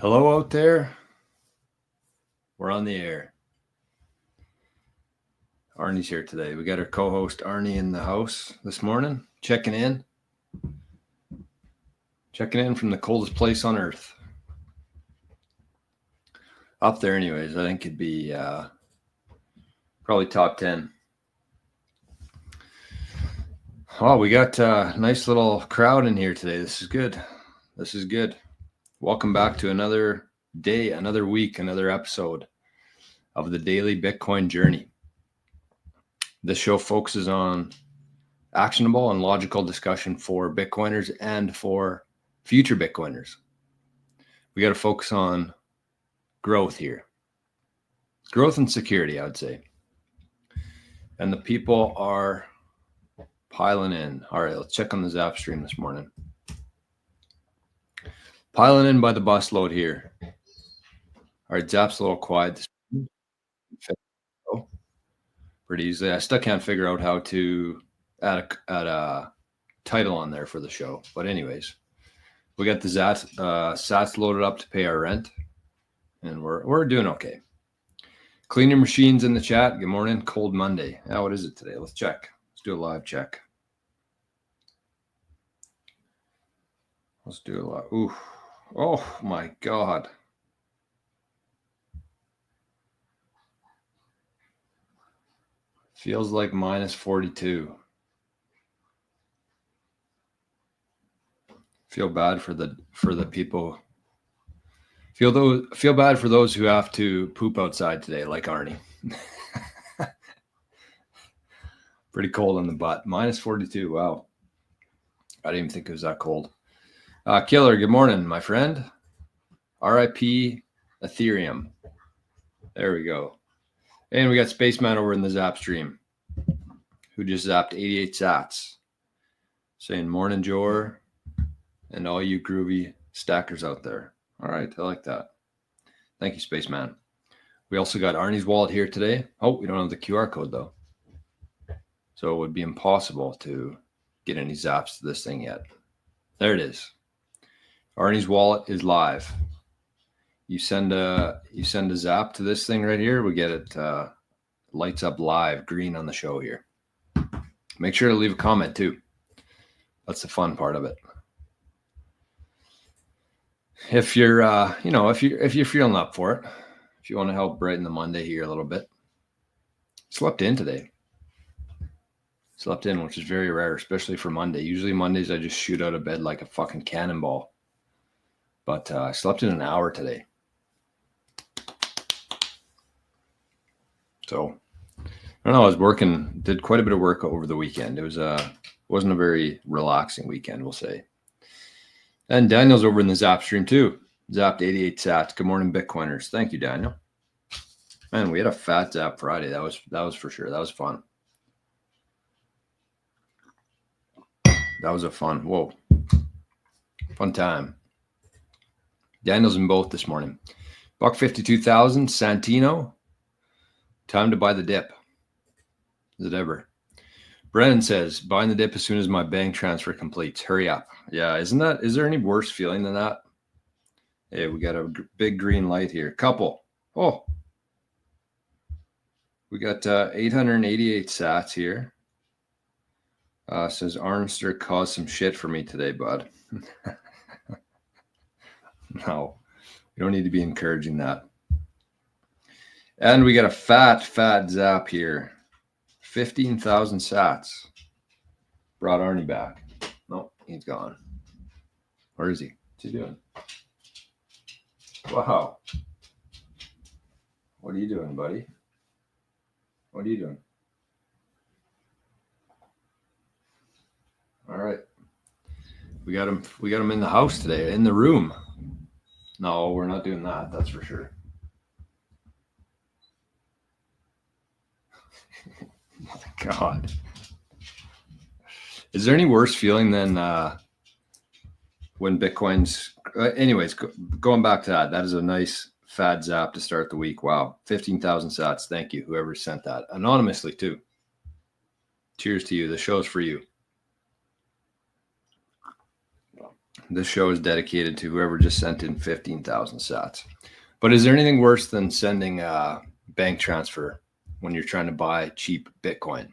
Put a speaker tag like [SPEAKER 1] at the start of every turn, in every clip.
[SPEAKER 1] Hello out there. We're on the air. Arnie's here today. We got our co-host Arnie in the house this morning, checking in from the coldest place on earth. Up there anyways, I think it'd be probably top 10. Oh, we got a nice little crowd in here today. This is good. Welcome back to another day, another week, another episode of the Daily Bitcoin Journey. This show focuses on actionable and logical discussion for Bitcoiners and for future Bitcoiners. We got to focus on growth here. Growth and security, I would say. And the people are piling in. All right, let's check on the Zap stream this morning. Piling in by the busload here. All right, Zap's a little quiet this morning. Pretty easily. I still can't figure out how to add a title on there for the show. But anyways, we got the sats loaded up to pay our rent, and we're doing okay. Cleaning machines in the chat. Good morning. Cold Monday. What is it today? Let's check. Let's do a live check. Let's do a live. Ooh. Oh my God. Feels like minus 42. Feel bad for the people. Feel bad for those who have to poop outside today, like Arnie. Pretty cold on the butt. Minus 42. Wow. I didn't even think it was that cold. Killer, good morning, my friend. RIP Ethereum. There we go. And we got Spaceman over in the Zap stream who just zapped 88 sats. Saying morning, Jor, and all you groovy stackers out there. All right, I like that. Thank you, Spaceman. We also got Arnie's wallet here today. Oh, we don't have the QR code, though. So it would be impossible to get any zaps to this thing yet. There it is. Arnie's wallet is live. You send a zap to this thing right here. We get it lights up live, green on the show here. Make sure to leave a comment too. That's the fun part of it. If you're if you're feeling up for it, if you want to help brighten the Monday here a little bit. Slept in today. Slept in, which is very rare, especially for Monday. Usually Mondays I just shoot out of bed like a fucking cannonball. But I slept in an hour today. So I don't know. I was working, did quite a bit of work over the weekend. It wasn't a very relaxing weekend, we'll say. And Daniel's over in the Zap stream too. Zapped 88 sats. Good morning, Bitcoiners. Thank you, Daniel. Man, we had a fat Zap Friday. That was for sure. That was fun. That was a fun time. Daniel's in both this morning. Buck 52,000, Santino. Time to buy the dip. Is it ever? Brennan says, buying the dip as soon as my bank transfer completes. Hurry up. Yeah, is there any worse feeling than that? Hey, we got a big green light here. Couple. Oh. We got 888 sats here. Says Arnster caused some shit for me today, bud. No, you don't need to be encouraging that. And we got a fat zap here. 15,000 sats. Brought Arnie back. No, he's gone. Where is he? What's he doing? Wow. What are you doing, buddy? What are you doing? All right. We got him in the house today, in the room. No, we're not doing that. That's for sure. Oh my God. Is there any worse feeling than when Bitcoin's... anyways, going back to that, that is a nice fat zap to start the week. Wow. 15,000 sats. Thank you, whoever sent that. Anonymously, too. Cheers to you. The show's for you. This show is dedicated to whoever just sent in 15,000 sats. But is there anything worse than sending a bank transfer when you're trying to buy cheap Bitcoin?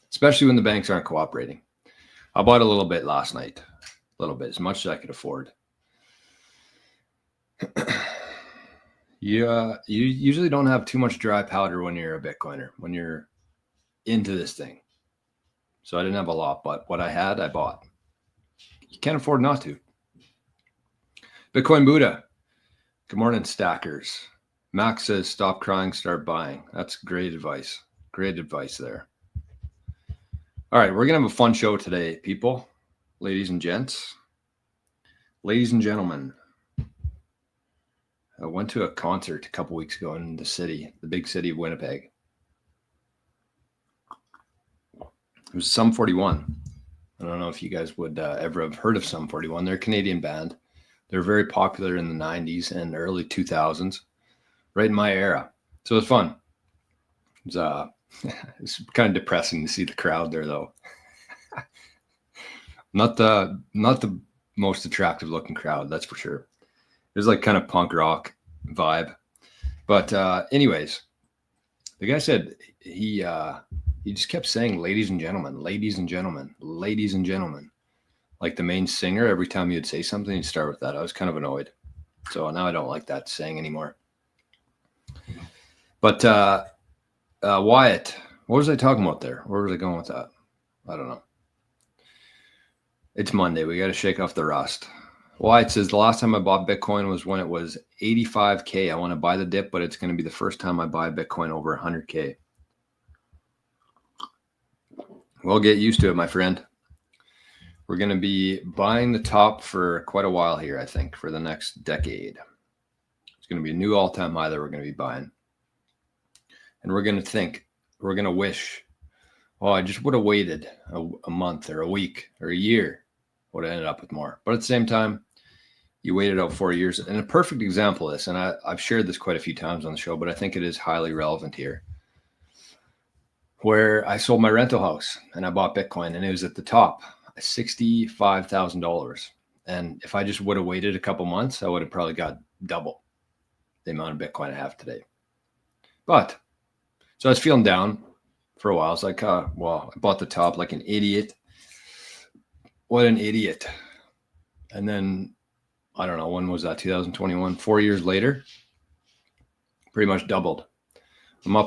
[SPEAKER 1] Especially when the banks aren't cooperating. I bought a little bit last night. A little bit, as much as I could afford. You usually don't have too much dry powder when you're a Bitcoiner, when you're into this thing. So I didn't have a lot, but what I had, I bought. You can't afford not to. Bitcoin Buddha. Good morning, stackers. Max says, stop crying, start buying. That's great advice. Great advice there. All right, we're going to have a fun show today, people, ladies and gents. Ladies and gentlemen, I went to a concert a couple weeks ago in the big city of Winnipeg. It was Sum 41. I don't know if you guys would ever have heard of Sum 41. They're a Canadian band. They're very popular in the 90s and early 2000s, right in my era. So it was fun. It was it's kind of depressing to see the crowd there, though. Not the most attractive looking crowd, that's for sure. It was like kind of punk rock vibe. But anyways, the guy said he just kept saying, ladies and gentlemen, ladies and gentlemen, ladies and gentlemen. Like the main singer, every time you'd say something, you'd start with that. I was kind of annoyed. So now I don't like that saying anymore. But Wyatt, what was I talking about there? Where was I going with that? I don't know. It's Monday. We got to shake off the rust. Wyatt says, the last time I bought Bitcoin was when it was 85K. I want to buy the dip, but it's going to be the first time I buy Bitcoin over 100K. Well, get used to it, my friend. We're going to be buying the top for quite a while here, I think, for the next decade. It's going to be a new all-time high that we're going to be buying. And we're going to wish, oh, I just would have waited a month or a week or a year, would have ended up with more. But at the same time, you waited out 4 years. And a perfect example of this, and I've shared this quite a few times on the show, but I think it is highly relevant here, where I sold my rental house and I bought Bitcoin and it was at the top. $65,000. And if I just would have waited a couple months, I would have probably got double the amount of Bitcoin I have today. But so I was feeling down for a while. I was like, well, I bought the top like an idiot. What an idiot. And then, I don't know, when was that? 2021, 4 years later, pretty much doubled. I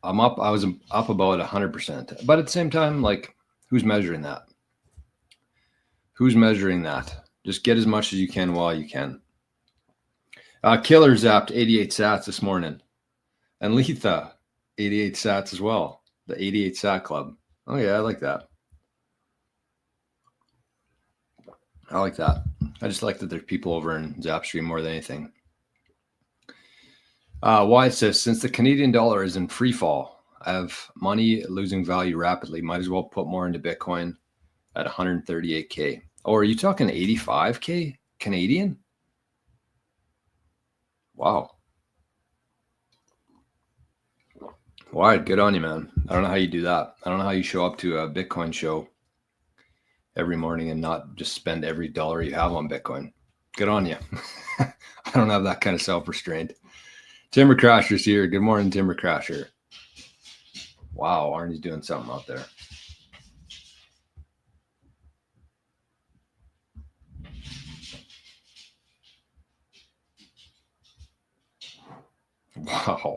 [SPEAKER 1] was up about 100%. But at the same time, like, who's measuring that? Who's measuring that? Just get as much as you can while you can. Killer zapped 88 sats this morning. And Letha, 88 sats as well. The 88 sat club. Oh, yeah, I like that. I like that. I just like that there's people over in Zapstream more than anything. Wyatt says, since the Canadian dollar is in free fall, I have money losing value rapidly. Might as well put more into Bitcoin at 138K. Oh, are you talking 85K Canadian? Wow. Wyatt, good on you, man. I don't know how you do that. I don't know how you show up to a Bitcoin show every morning and not just spend every dollar you have on Bitcoin. Good on you. I don't have that kind of self-restraint. Timber Crasher's here. Good morning, Timber Crasher. Wow, Arnie's doing something out there. Wow.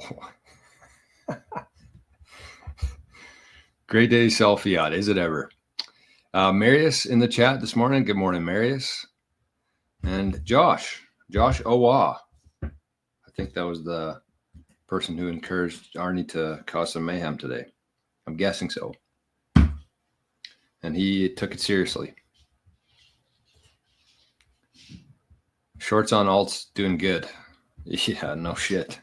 [SPEAKER 1] Great day selfie out. Is it ever? Marius in the chat this morning. Good morning, Marius. And Josh Owa. I think that was the person who encouraged Arnie to cause some mayhem today. I'm guessing so. And he took it seriously. Shorts on alts doing good. Yeah, no shit.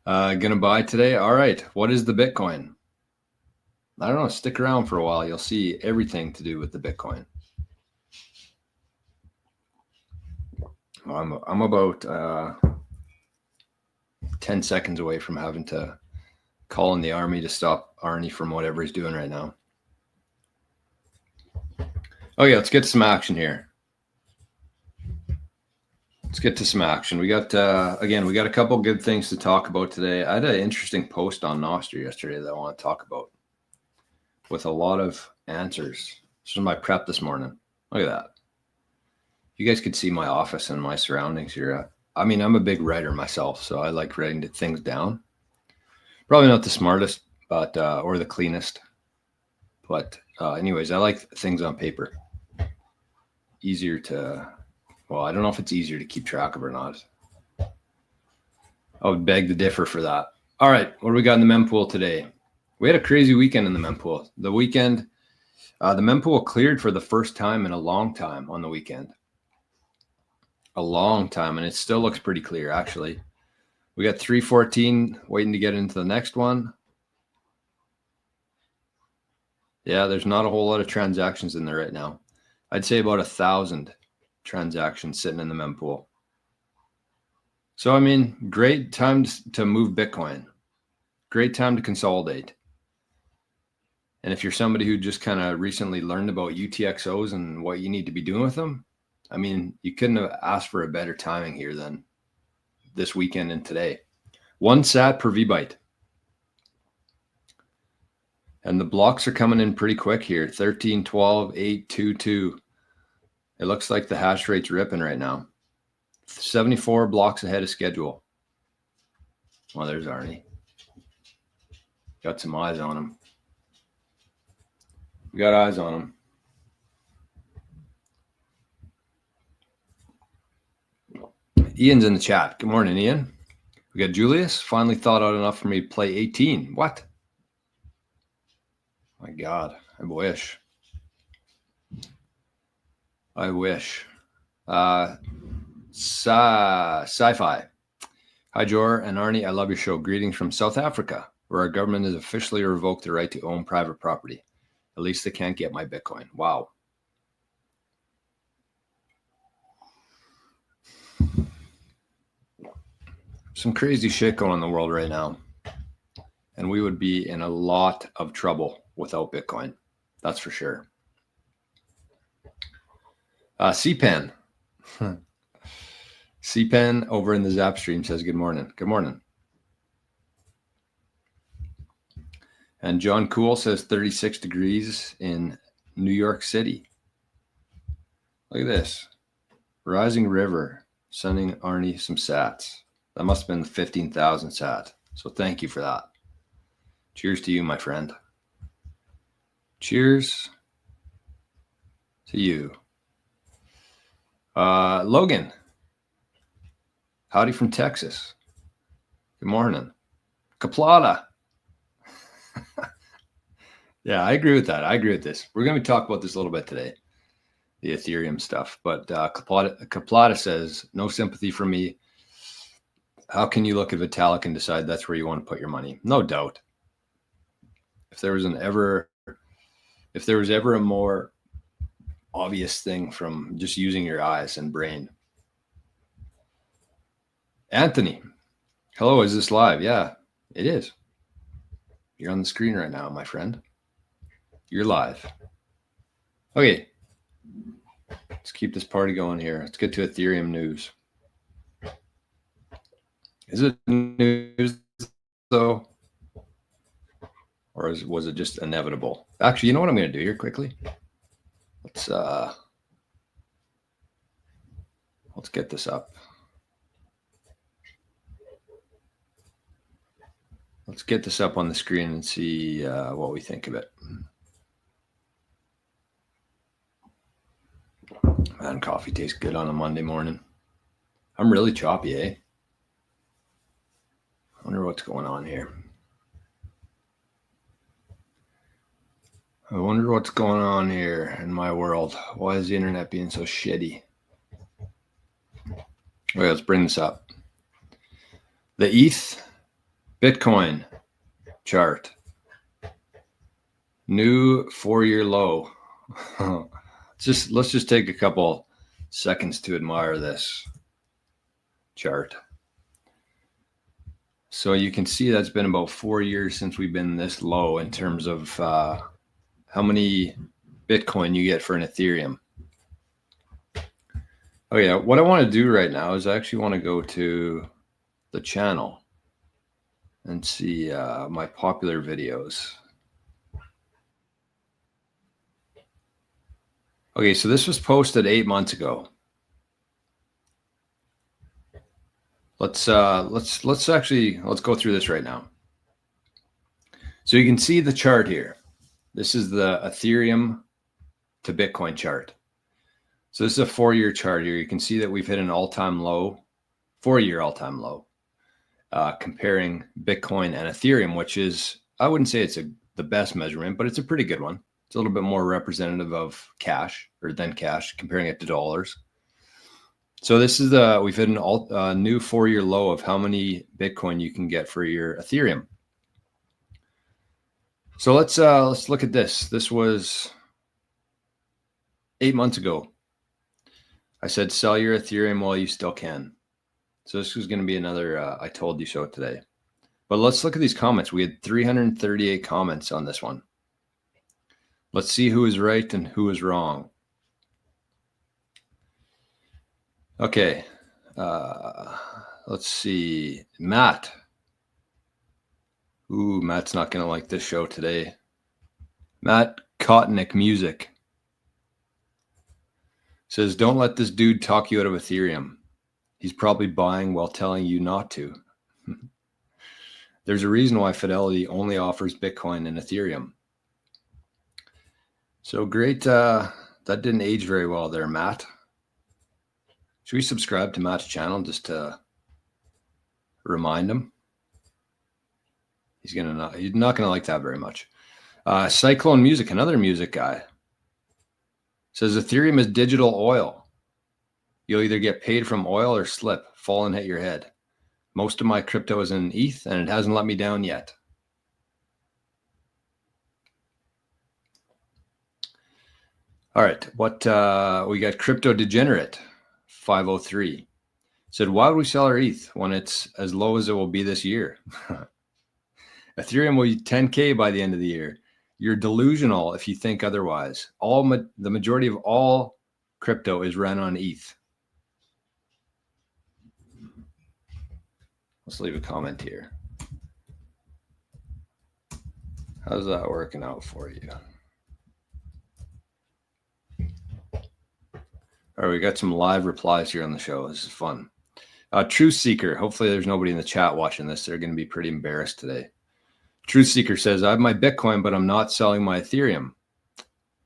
[SPEAKER 1] Gonna buy today? All right. What is the Bitcoin? I don't know. Stick around for a while. You'll see everything to do with the Bitcoin. I'm about 10 seconds away from having to call in the army to stop Arnie from whatever he's doing right now. Okay, let's get some action here. Let's get to some action. We got, again, we got a couple good things to talk about today. I had an interesting post on Nostr yesterday that I want to talk about with a lot of answers. This is my prep this morning. Look at that. You guys could see my office and my surroundings here. I mean, I'm a big writer myself, so I like writing things down. Probably not the smartest, but or the cleanest. But anyways, I like things on paper. Easier to... Well, I don't know if it's easier to keep track of or not. I would beg to differ for that. All right, what do we got in the mempool today? We had a crazy weekend in the mempool. The mempool cleared for the first time in a long time on the weekend. A long time, and it still looks pretty clear, actually. We got 314 waiting to get into the next one. Yeah, there's not a whole lot of transactions in there right now. I'd say about 1,000 transactions sitting in the mempool. So, I mean, great time to move Bitcoin. Great time to consolidate. And if you're somebody who just kind of recently learned about UTXOs and what you need to be doing with them, I mean, you couldn't have asked for a better timing here than this weekend and today. 1 sat per VByte. And the blocks are coming in pretty quick here. 13, 12, 8, 2, 2. It looks like the hash rate's ripping right now. 74 blocks ahead of schedule. Well, there's Arnie. Got some eyes on him. We got eyes on him. Ian's in the chat. Good morning, Ian. We got Julius. Finally thought out enough for me to play 18. What? My God, I wish. I wish. Sci-fi. Hi, Jor and Arnie. I love your show. Greetings from South Africa, where our government has officially revoked the right to own private property. At least they can't get my Bitcoin. Wow. Some crazy shit going on in the world right now. And we would be in a lot of trouble without Bitcoin. That's for sure. CPen. CPen over in the Zap stream says good morning. Good morning. And John Cool says 36 degrees in New York City. Look at this. Rising River sending Arnie some sats. That must have been the 15,000 sat. So thank you for that. Cheers to you, my friend. Cheers to you. Logan. Howdy from Texas. Good morning. Kaplata. Yeah, I agree with that. I agree with this. We're going to talk about this a little bit today, the Ethereum stuff. But Kaplata says, no sympathy from me. How can you look at Vitalik and decide that's where you want to put your money? No doubt. If there was ever a more obvious thing from just using your eyes and brain. Anthony, hello, is this live? Yeah, it is. You're on the screen right now, my friend. You're live. Okay, let's keep this party going here. Let's get to Ethereum news. Is it news though? Or was it just inevitable? Actually, you know what I'm going to do here quickly? Let's get this up. Let's get this up on the screen and see what we think of it. Man, coffee tastes good on a Monday morning. I'm really choppy, eh? I wonder what's going on here. I wonder what's going on here in my world. Why is the internet being so shitty? Okay, let's bring this up. The ETH Bitcoin chart. New 4-year low. Let's just take a couple seconds to admire this chart. So you can see that's been about 4 years since we've been this low in terms of how many Bitcoin you get for an Ethereum. Oh yeah, what I want to do right now is I actually want to go to the channel and see my popular videos. Okay, so this was posted 8 months ago. Let's go through this right now. So you can see the chart here. This is the Ethereum to Bitcoin chart. So this is a 4-year chart here. You can see that we've hit an all-time low, 4-year all-time low, comparing Bitcoin and Ethereum, which is, I wouldn't say it's the best measurement, but it's a pretty good one. It's a little bit more representative of cash than cash, comparing it to dollars. So this is we've hit a new 4-year low of how many Bitcoin you can get for your Ethereum. So let's look at this. This was 8 months ago. I said, sell your Ethereum while you still can. So this is going to be another I told you so today. But let's look at these comments. We had 338 comments on this one. Let's see who is right and who is wrong. Okay. Let's see. Matt. Ooh, Matt's not going to like this show today. Matt Kotnick Music says, don't let this dude talk you out of Ethereum. He's probably buying while telling you not to. There's a reason why Fidelity only offers Bitcoin and Ethereum. So great. That didn't age very well there, Matt. Should we subscribe to Matt's channel just to remind him? He's not going to like that very much. Cyclone Music, another music guy, says Ethereum is digital oil. You'll either get paid from oil or slip, fall and hit your head. Most of my crypto is in ETH and it hasn't let me down yet. All right, what we got? Crypto Degenerate 503 said, why would we sell our ETH when it's as low as it will be this year? Ethereum will be 10K by the end of the year. You're delusional if you think otherwise. The majority of all crypto is run on ETH. Let's leave a comment here. How's that working out for you? All right, we got some live replies here on the show. This is fun. Truth Seeker. Hopefully there's nobody in the chat watching this. They're going to be pretty embarrassed today. Truth Seeker says, I have my Bitcoin, but I'm not selling my Ethereum.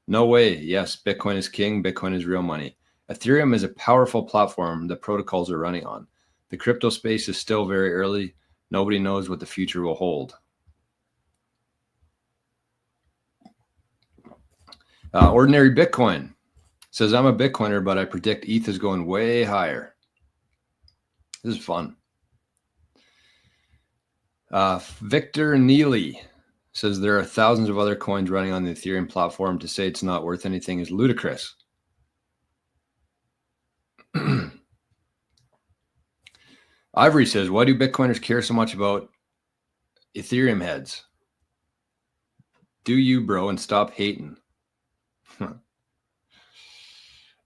[SPEAKER 1] No way. Yes, Bitcoin is king. Bitcoin is real money. Ethereum is a powerful platform the protocols are running on. The crypto space is still very early. Nobody knows what the future will hold. Ordinary Bitcoin says, I'm a Bitcoiner, but I predict ETH is going way higher. This is fun. Victor Neely says, there are thousands of other coins running on the Ethereum platform. To say it's not worth anything is ludicrous. Ivory says, why do Bitcoiners care so much about Ethereum heads? Do you, bro, and stop hating.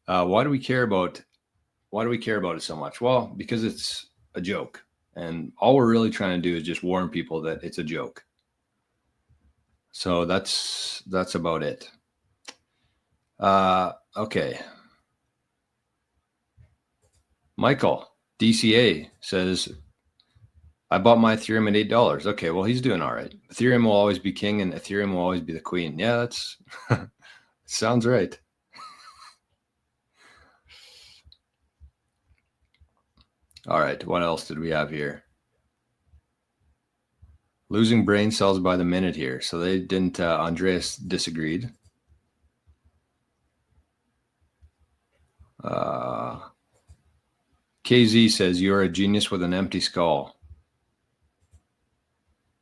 [SPEAKER 1] Why do we care about it so much? Well, because it's a joke. And all we're really trying to do is just warn people that it's a joke. So that's about it. Okay. Michael, DCA, says, I bought my Ethereum at $8. Okay, well, he's doing all right. Ethereum will always be king and Ethereum will always be the queen. Yeah, that's sounds right. All right, what else did we have here? Losing brain cells by the minute here. So they didn't, Andreas disagreed. KZ says, you're a genius with an empty skull.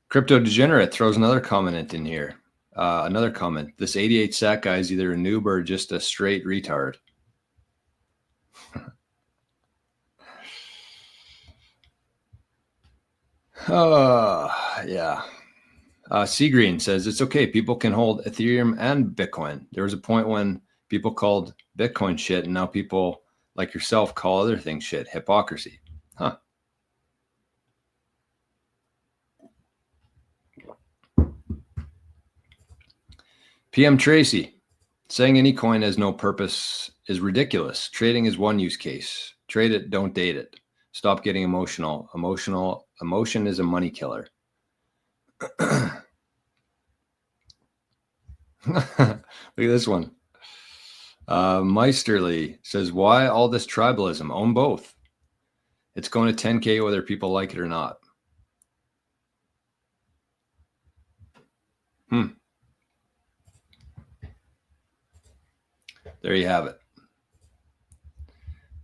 [SPEAKER 1] Crypto Degenerate throws another comment in here. Another comment. This 88 sat guy is either a noob or just a straight retard. Yeah. Sea Green says it's okay. People can hold Ethereum and Bitcoin. There was a point when people called Bitcoin shit, and now people like yourself call other things shit. Hypocrisy. Huh. PM Tracy, saying any coin has no purpose is ridiculous. Trading is one use case. Trade it, don't date it. Stop getting emotional. Emotion is a money killer. Look at this one. Meisterly says, why all this tribalism? Own both. It's going to 10K whether people like it or not. There you have it.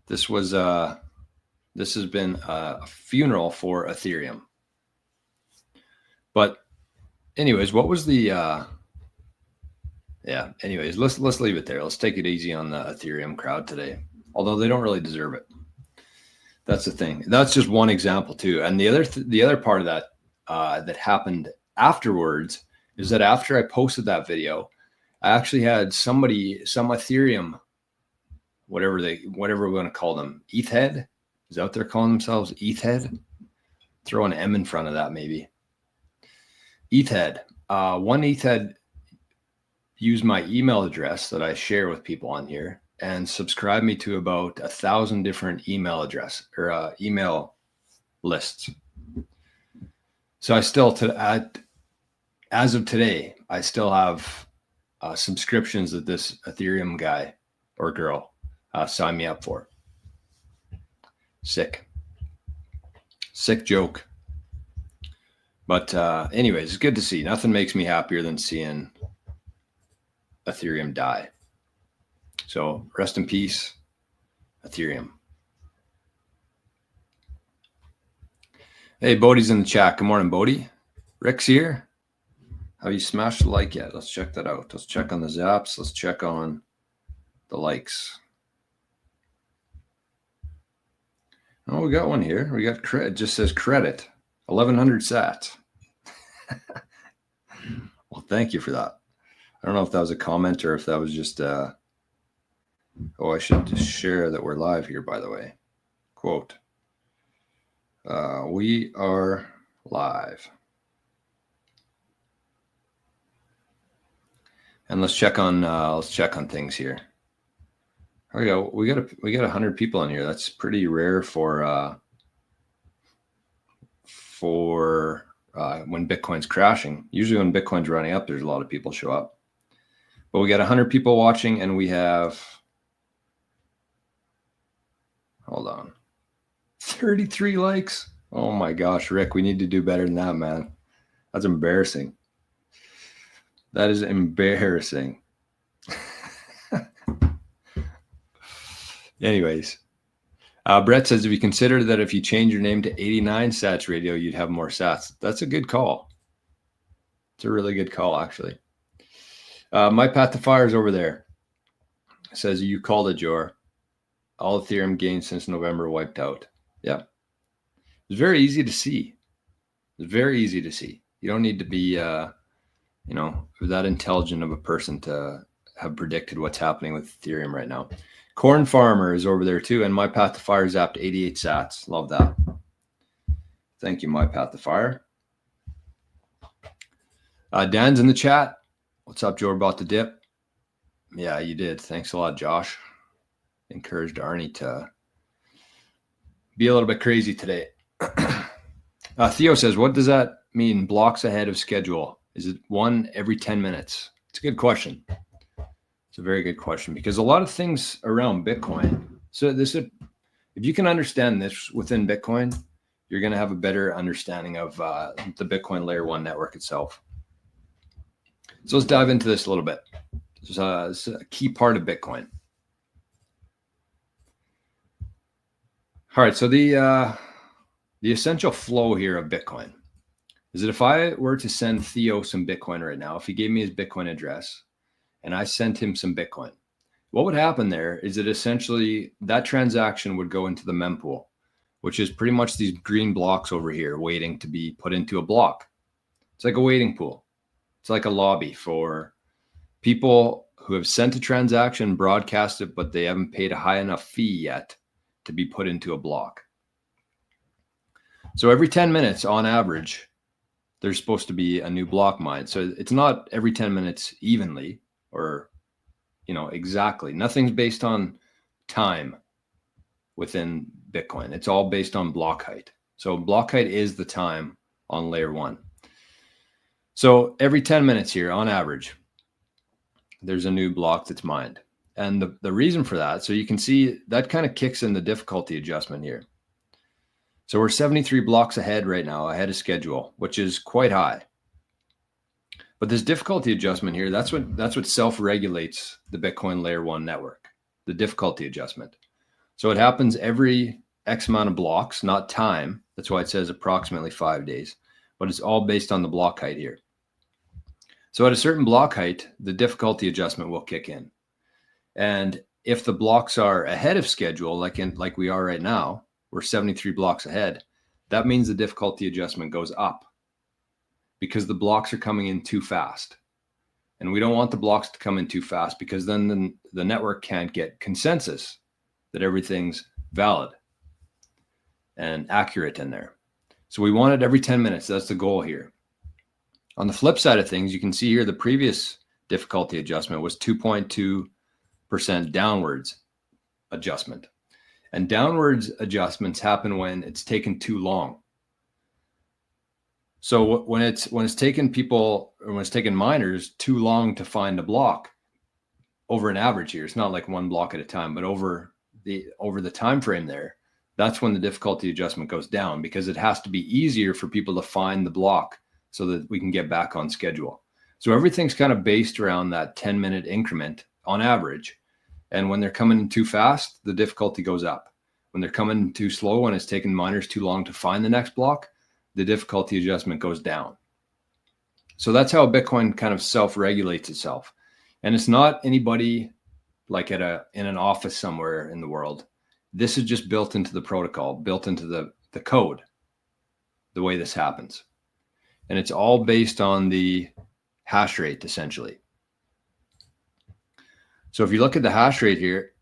[SPEAKER 1] This has been a funeral for Ethereum. But anyways, what was the anyways, let's leave it there. Let's take it easy on the Ethereum crowd today. Although they don't really deserve it. That's the thing. That's just one example too. And the other part of that that happened afterwards is that after I posted that video, I actually had some Ethereum, whatever we're going to call them, ETH head. Is that what they're calling themselves? ETH head? Throw an M in front of that maybe. ETH head. One ETH head used my email address that I share with people on here and subscribe me to about 1,000 different email address or email lists. So I still, as of today, I still have subscriptions that this Ethereum guy or girl signed me up for. Sick joke. But anyways, it's good to see. Nothing makes me happier than seeing Ethereum die. So rest in peace, Ethereum. Hey, Bodie's in the chat. Good morning, Bodie. Rick's here. Have you smashed the like yet? Let's check that out. Let's check on the zaps. Let's check on the likes. Oh, we got one here. We got credit. It just says credit. 1,100 sats. Well, thank you for that. I don't know if that was a comment or if that was just I should just share that we're live here, by the way. Quote. We are live. And let's check on things here. There we go. We got 100 people in here. That's pretty rare for when Bitcoin's crashing. Usually when Bitcoin's running up, there's a lot of people show up. But we got 100 people watching, and we have, hold on, 33 likes. Oh my gosh, Rick, we need to do better than that, man. That's embarrassing. That is embarrassing. Anyways, Brett says, if you consider that if you change your name to 89 Sats Radio, you'd have more Sats. That's a good call. It's a really good call, actually. My Path to Fire is over there. It says, you called it, Jor. All Ethereum gains since November wiped out. Yeah. It's very easy to see. It's very easy to see. You don't need to be, that intelligent of a person to have predicted what's happening with Ethereum right now. Corn Farmer is over there too. And My Path to Fire zapped 88 sats. Love that. Thank you, My Path to Fire. Dan's in the chat. What's up, Joe? About the dip? Yeah, you did. Thanks a lot, Josh. Encouraged Arnie to be a little bit crazy today. Theo says, what does that mean, blocks ahead of schedule? Is it one every 10 minutes? It's a good question. It's a very good question because a lot of things around Bitcoin. So if you can understand this within Bitcoin, you're going to have a better understanding of the Bitcoin layer 1 network itself. So let's dive into this a little bit. It's a key part of Bitcoin. All right, so the essential flow here of Bitcoin is that if I were to send Theo some Bitcoin right now, if he gave me his Bitcoin address and I sent him some Bitcoin, what would happen there is that essentially that transaction would go into the mempool, which is pretty much these green blocks over here waiting to be put into a block. It's like a waiting pool. It's like a lobby for people who have sent a transaction, broadcast it, but they haven't paid a high enough fee yet to be put into a block. So every 10 minutes on average, there's supposed to be a new block mined. So it's not every 10 minutes evenly or, exactly. Nothing's based on time within Bitcoin. It's all based on block height. So block height is the time on layer 1. So every 10 minutes here on average, there's a new block that's mined. And the reason for that, so you can see that kind of kicks in the difficulty adjustment here. So we're 73 blocks ahead right now, ahead of schedule, which is quite high. But this difficulty adjustment here, that's what self-regulates the Bitcoin layer 1 network, the difficulty adjustment. So it happens every X amount of blocks, not time. That's why it says approximately 5 days, but it's all based on the block height here. So at a certain block height, the difficulty adjustment will kick in. And if the blocks are ahead of schedule, like we are right now, we're 73 blocks ahead, that means the difficulty adjustment goes up because the blocks are coming in too fast. And we don't want the blocks to come in too fast because then the network can't get consensus that everything's valid and accurate in there. So we want it every 10 minutes. That's the goal here. On the flip side of things, you can see here the previous difficulty adjustment was 2.2% downwards adjustment. And downwards adjustments happen when it's taken too long. So when it's taken people, or when it's taken miners too long to find a block over an average here, it's not like one block at a time, but over the time frame there, that's when the difficulty adjustment goes down because it has to be easier for people to find the block so that we can get back on schedule. So everything's kind of based around that 10-minute increment on average. And when they're coming in too fast, the difficulty goes up. When they're coming too slow, when it's taking miners too long to find the next block, the difficulty adjustment goes down. So that's how Bitcoin kind of self-regulates itself. And it's not anybody like in an office somewhere in the world. This is just built into the protocol, built into the code, the way this happens. And it's all based on the hash rate, essentially. So if you look at the hash rate here,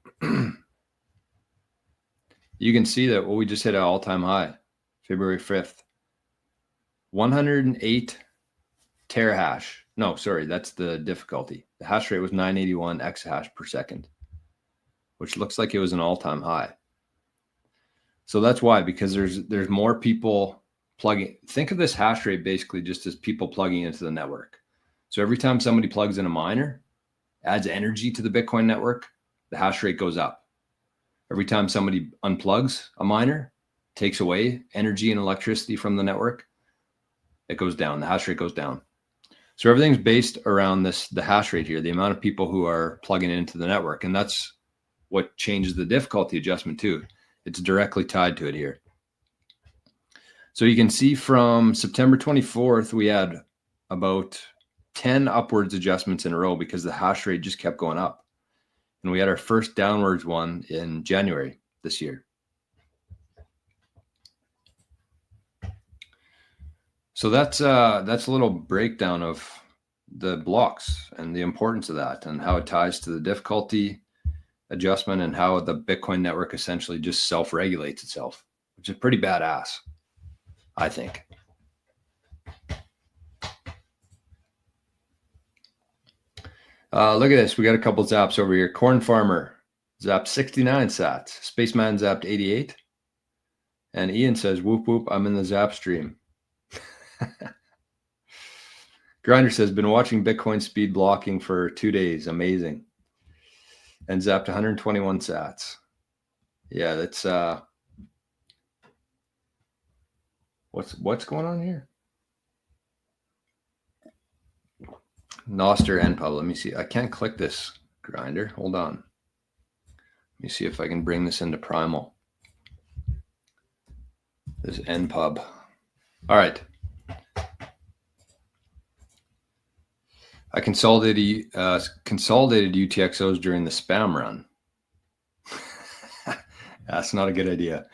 [SPEAKER 1] you can see that we just hit an all-time high, February 5th. 108 terahash. No, sorry, that's the difficulty. The hash rate was 981 exahash per second, which looks like it was an all-time high. So that's why, because there's more people plugging. Think of this hash rate basically just as people plugging into the network. So every time somebody plugs in a miner, adds energy to the Bitcoin network, the hash rate goes up. Every time somebody unplugs a miner, takes away energy and electricity from the network, it goes down. The hash rate goes down. So everything's based around the hash rate here, the amount of people who are plugging into the network. And that's what changes the difficulty adjustment too. It's directly tied to it here. So you can see from September 24th, we had about 10 upwards adjustments in a row because the hash rate just kept going up. And we had our first downwards one in January this year. So that's a little breakdown of the blocks and the importance of that and how it ties to the difficulty adjustment and how the Bitcoin network essentially just self-regulates itself, which is pretty badass, I think. Look at this. We got a couple zaps over here. Corn Farmer zapped 69 sats. Spaceman zapped 88. And Ian says, whoop, whoop, I'm in the zap stream. Grinder says, been watching Bitcoin speed blocking for 2 days. Amazing. And zapped 121 sats. Yeah, that's what's going on here? Nostr and pub. Let me see. I can't click this, Grinder. Hold on. Let me see if I can bring this into Primal. This npub. All right. I consolidated UTXOs during the spam run. That's not a good idea.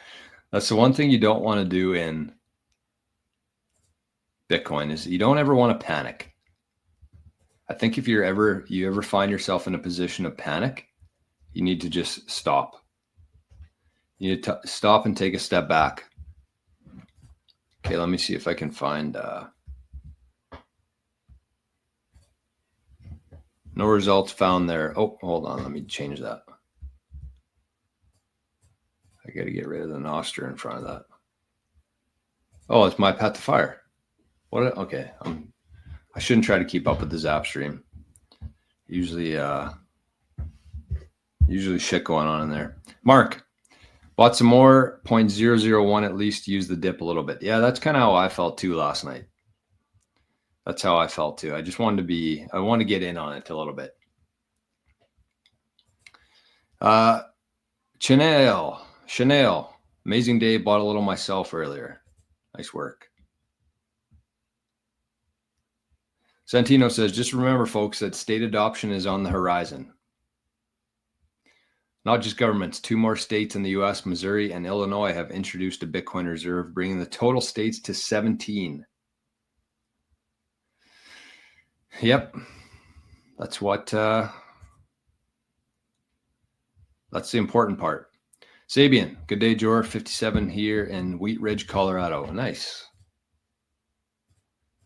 [SPEAKER 1] That's the one thing you don't want to do in Bitcoin is you don't ever want to panic. I think if you ever find yourself in a position of panic, you need to just stop. You need to stop and take a step back. Okay, let me see if I can find no results found there. Oh, hold on. Let me change that. I got to get rid of the Nostr in front of that. Oh, it's my path to fire. What? Okay. I shouldn't try to keep up with the Zap stream. Usually shit going on in there. Mark, bought some more 0.001 at least, use the dip a little bit. Yeah, that's kind of how I felt too last night. That's how I felt too. I just wanted to get in on it a little bit. Chanel, amazing day. Bought a little myself earlier. Nice work. Santino says, just remember, folks, that state adoption is on the horizon. Not just governments. 2 more states in the U.S., Missouri and Illinois, have introduced a Bitcoin reserve, bringing the total states to 17. Yep. That's the important part. Sabian, good day, Jor. 57 here in Wheat Ridge, Colorado. Nice.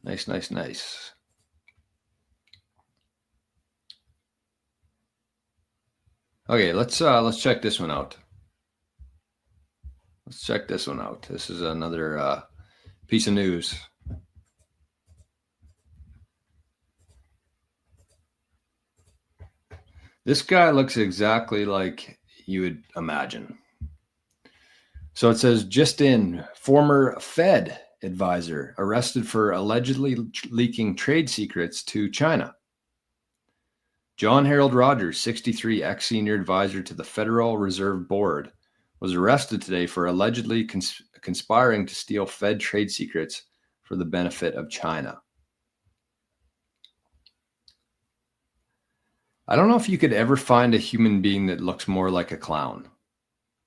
[SPEAKER 1] Nice. Okay, let's check this one out. Let's check this one out. This is another piece of news. This guy looks exactly like you would imagine. So it says, just in, former Fed advisor arrested for allegedly leaking trade secrets to China. John Harold Rogers, 63, ex-senior advisor to the Federal Reserve Board, was arrested today for allegedly conspiring to steal Fed trade secrets for the benefit of China. I don't know if you could ever find a human being that looks more like a clown.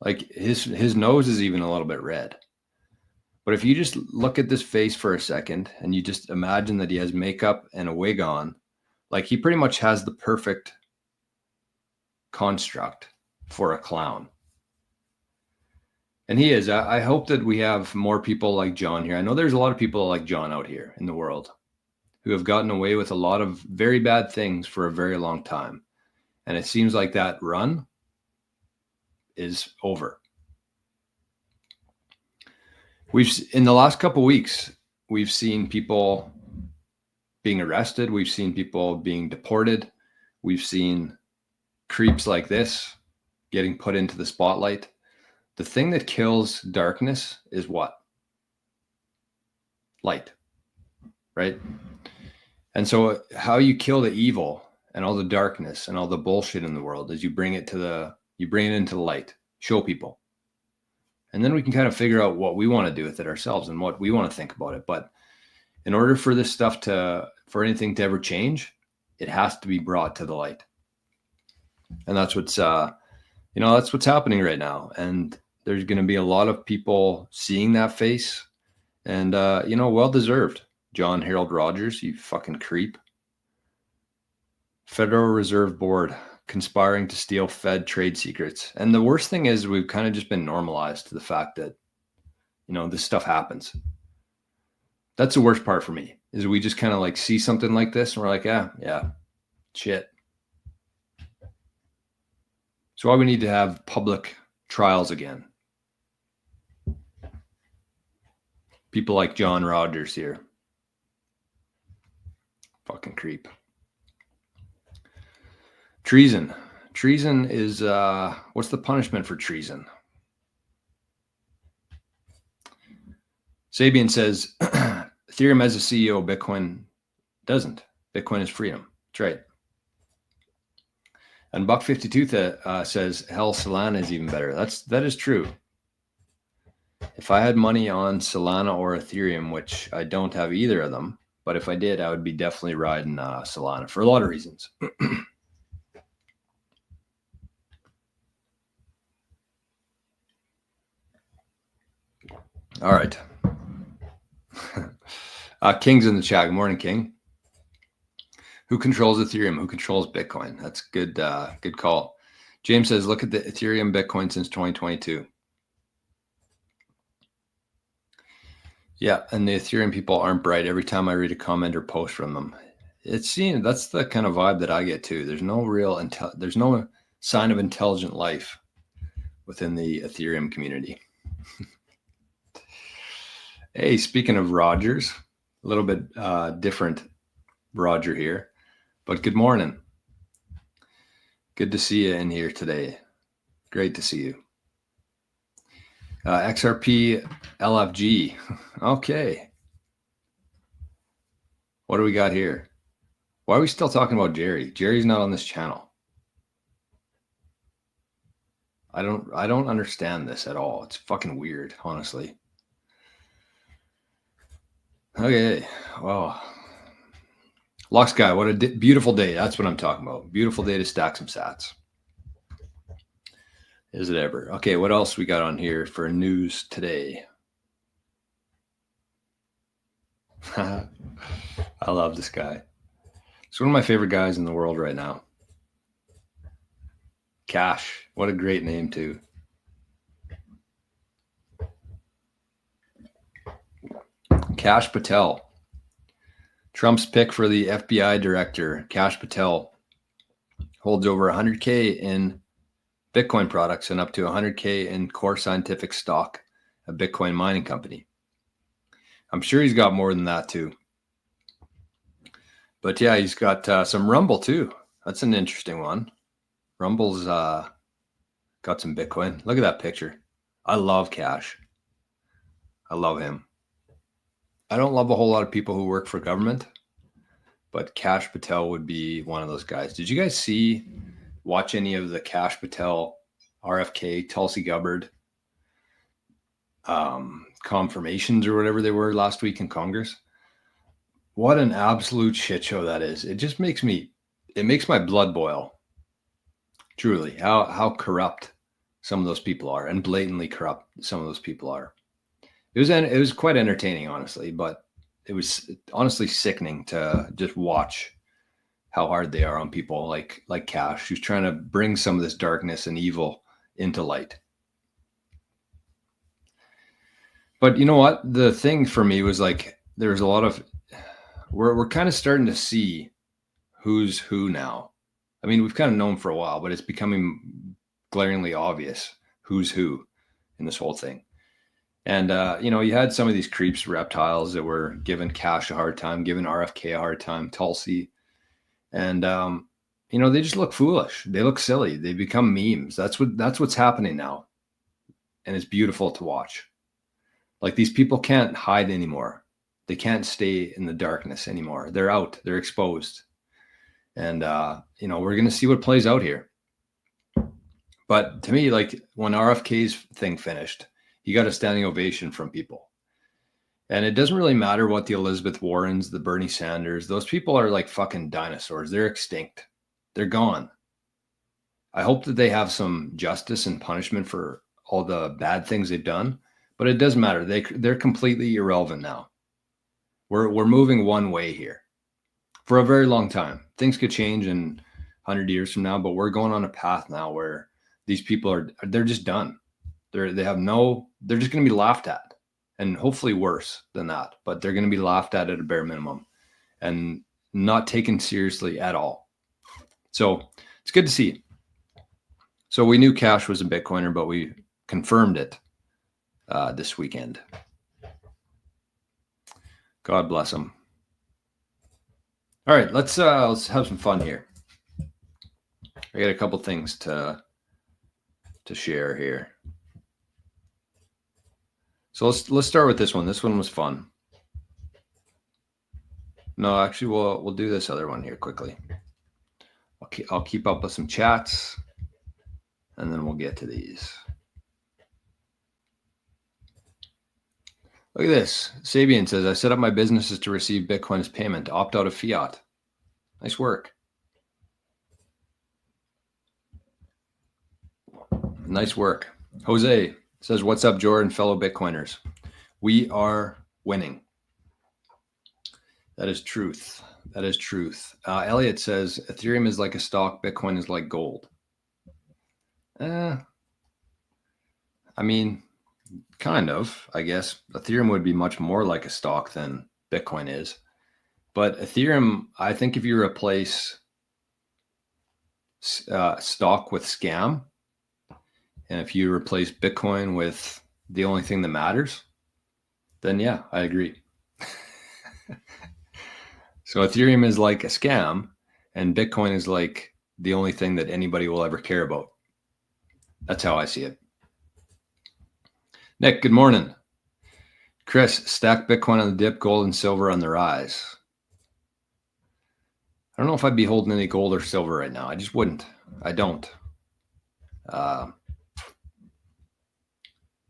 [SPEAKER 1] Like his nose is even a little bit red. But if you just look at this face for a second and you just imagine that he has makeup and a wig on, like he pretty much has the perfect construct for a clown. And he is. I hope that we have more people like John here. I know there's a lot of people like John out here in the world who have gotten away with a lot of very bad things for a very long time. And it seems like that run is over. In the last couple of weeks, we've seen people being arrested. We've seen people being deported. We've seen creeps like this getting put into the spotlight. The thing that kills darkness is what? Light, right? And so how you kill the evil and all the darkness and all the bullshit in the world is you bring it into the light, show people. And then we can kind of figure out what we want to do with it ourselves and what we want to think about it. But in order for this stuff for anything to ever change, it has to be brought to the light. And that's what's happening right now. And there's going to be a lot of people seeing that face and, well-deserved. John Harold Rogers, you fucking creep. Federal Reserve Board conspiring to steal Fed trade secrets. And the worst thing is we've kind of just been normalized to the fact that, this stuff happens. That's the worst part for me, is we just kind of like see something like this and we're like, yeah, shit. So why we need to have public trials again. People like John Rogers here. Fucking creep. Treason. Treason is, what's the punishment for treason? Sabian says, Ethereum has a CEO, Bitcoin doesn't. Bitcoin is freedom. That's right. And Buck52 says, hell, Solana is even better. That is true. If I had money on Solana or Ethereum, which I don't have either of them, but if I did, I would be definitely riding Solana for a lot of reasons. All right. King's in the chat. Good morning, King. Who controls Ethereum? Who controls Bitcoin? That's good. Good call. James says, look at the Ethereum Bitcoin since 2022. Yeah, and the Ethereum people aren't bright. Every time I read a comment or post from them, that's the kind of vibe that I get too. There's no there's no sign of intelligent life within the Ethereum community. Hey, speaking of Rogers, a little bit different Roger here, but good morning. Good to see you in here today. Great to see you. XRP LFG. Okay. What do we got here? Why are we still talking about Jerry? Jerry's not on this channel. I don't understand this at all. It's fucking weird, honestly. Okay. Well, Lux guy, what a beautiful day. That's what I'm talking about. Beautiful day to stack some sats. Is it ever? Okay, what else we got on here for news today? I love this guy. He's one of my favorite guys in the world right now. Kash, what a great name too. Kash Patel. Trump's pick for the FBI director, Kash Patel, holds over 100K in Bitcoin products and up to 100K in Core Scientific stock, a Bitcoin mining company. I'm sure he's got more than that too. But yeah, he's got some Rumble too. That's an interesting one. Rumble's got some Bitcoin. Look at that picture. I love Kash. I love him. I don't love a whole lot of people who work for government, but Kash Patel would be one of those guys. Did you guys watch any of the Kash Patel, RFK, Tulsi Gabbard confirmations or whatever they were last week in Congress? What an absolute shit show that is. It just makes my blood boil. Truly, how corrupt some of those people are, and blatantly corrupt some of those people are. It was quite entertaining, honestly, but it was honestly sickening to just watch how hard they are on people like Kash, who's trying to bring some of this darkness and evil into light. But you know what? The thing for me was like, there's a lot of, we're kind of starting to see who's who now. I mean, we've kind of known for a while, but it's becoming glaringly obvious who's who in this whole thing. And, you had some of these creeps, reptiles that were giving Kash a hard time, giving RFK a hard time, Tulsi. And, they just look foolish. They look silly. They become memes. That's what's happening now. And it's beautiful to watch. Like, these people can't hide anymore. They can't stay in the darkness anymore. They're out. They're exposed. And, we're going to see what plays out here. But to me, like, when RFK's thing finished, he got a standing ovation from people. And it doesn't really matter what the Elizabeth Warrens, the Bernie Sanders, those people are like fucking dinosaurs. They're extinct. They're gone. I hope that they have some justice and punishment for all the bad things they've done, but it doesn't matter. They're completely irrelevant now. We're moving one way here for a very long time. Things could change in 100 years from now, but we're going on a path now where these people they're just done. They're just going to be laughed at, and hopefully worse than that, but they're going to be laughed at a bare minimum and not taken seriously at all. So it's good to see. So we knew Kash was a Bitcoiner, but we confirmed it this weekend. God bless him. All right, let's have some fun here. I got a couple things to share here. So let's start with this one. This one was fun. No, actually, we'll do this other one here quickly. I'll keep up with some chats, and then we'll get to these. Look at this. Sabian says, I set up my businesses to receive Bitcoin as payment, opt out of fiat. Nice work. Nice work. Jose says, what's up, Jordan, fellow Bitcoiners? We are winning. That is truth. That is truth. Elliot says Ethereum is like a stock. Bitcoin is like gold. I mean, kind of, I guess. Ethereum would be much more like a stock than Bitcoin is. But Ethereum, I think if you replace stock with scam, and if you replace Bitcoin with the only thing that matters, then yeah, I agree. So Ethereum is like a scam, and Bitcoin is like the only thing that anybody will ever care about. That's how I see it. Nick, good morning. Chris, stack Bitcoin on the dip, gold and silver on the rise. I don't know if I'd be holding any gold or silver right now. I just wouldn't. I don't.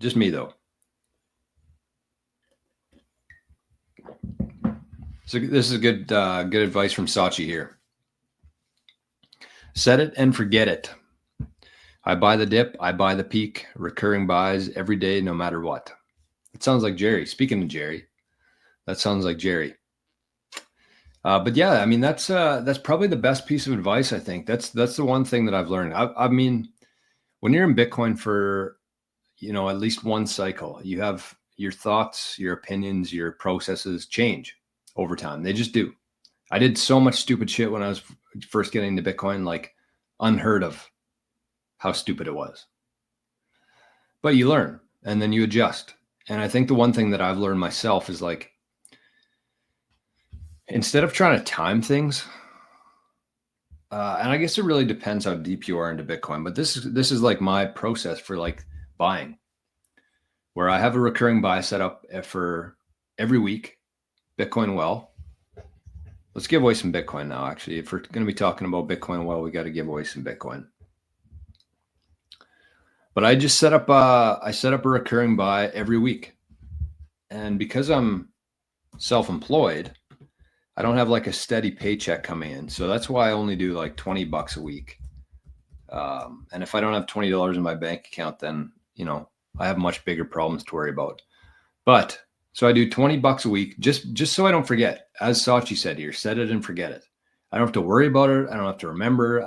[SPEAKER 1] Just me, though. So this is good advice from Sachi here. Set it and forget it. I buy the dip, I buy the peak, recurring buys every day, no matter what. It sounds like Jerry. Speaking of Jerry, that sounds like Jerry. But yeah, I mean, that's probably the best piece of advice, I think. That's the one thing that I've learned. I mean, when you're in Bitcoin for, at least one cycle, you have your thoughts, your opinions, your processes change over time. They just do. I did so much stupid shit when I was first getting into Bitcoin, like unheard of how stupid it was. But you learn and then you adjust. And I think the one thing that I've learned myself is like, instead of trying to time things, and I guess it really depends how deep you are into Bitcoin, but this is like my process for like buying, where I have a recurring buy set up for every week. Bitcoin well. Let's give away some Bitcoin now, actually. If we're going to be talking about Bitcoin well, we got to give away some Bitcoin. But I just set up a recurring buy every week. And because I'm self-employed, I don't have like a steady paycheck coming in. So that's why I only do like $20 a week. And if I don't have $20 in my bank account, then, I have much bigger problems to worry about. But so I do $20 a week, just so I don't forget. As Sachi said here, set it and forget it. I don't have to worry about it. I don't have to remember.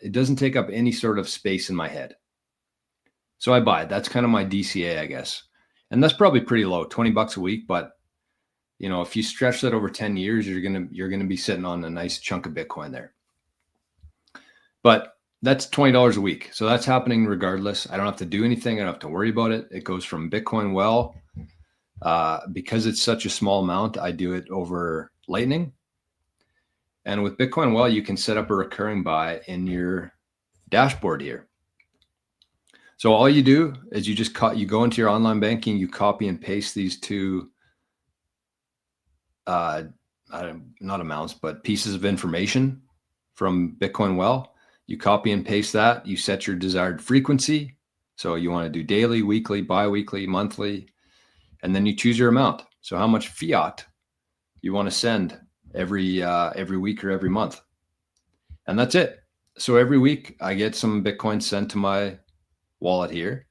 [SPEAKER 1] It doesn't take up any sort of space in my head. So I buy it. That's kind of my DCA, I guess. And that's probably pretty low, $20 a week. But, if you stretch that over 10 years, you're going to be sitting on a nice chunk of Bitcoin there. But that's $20 a week. So that's happening regardless. I don't have to do anything. I don't have to worry about it. It goes from Bitcoin well. Because it's such a small amount, I do it over Lightning. And with Bitcoin well, you can set up a recurring buy in your dashboard here. So all you do is you go into your online banking, you copy and paste these two, not amounts, but pieces of information from Bitcoin well. You copy and paste that. You set your desired frequency. So you want to do daily, weekly, bi-weekly, monthly. And then you choose your amount. So how much fiat you want to send every week or every month. And that's it. So every week I get some Bitcoin sent to my wallet here.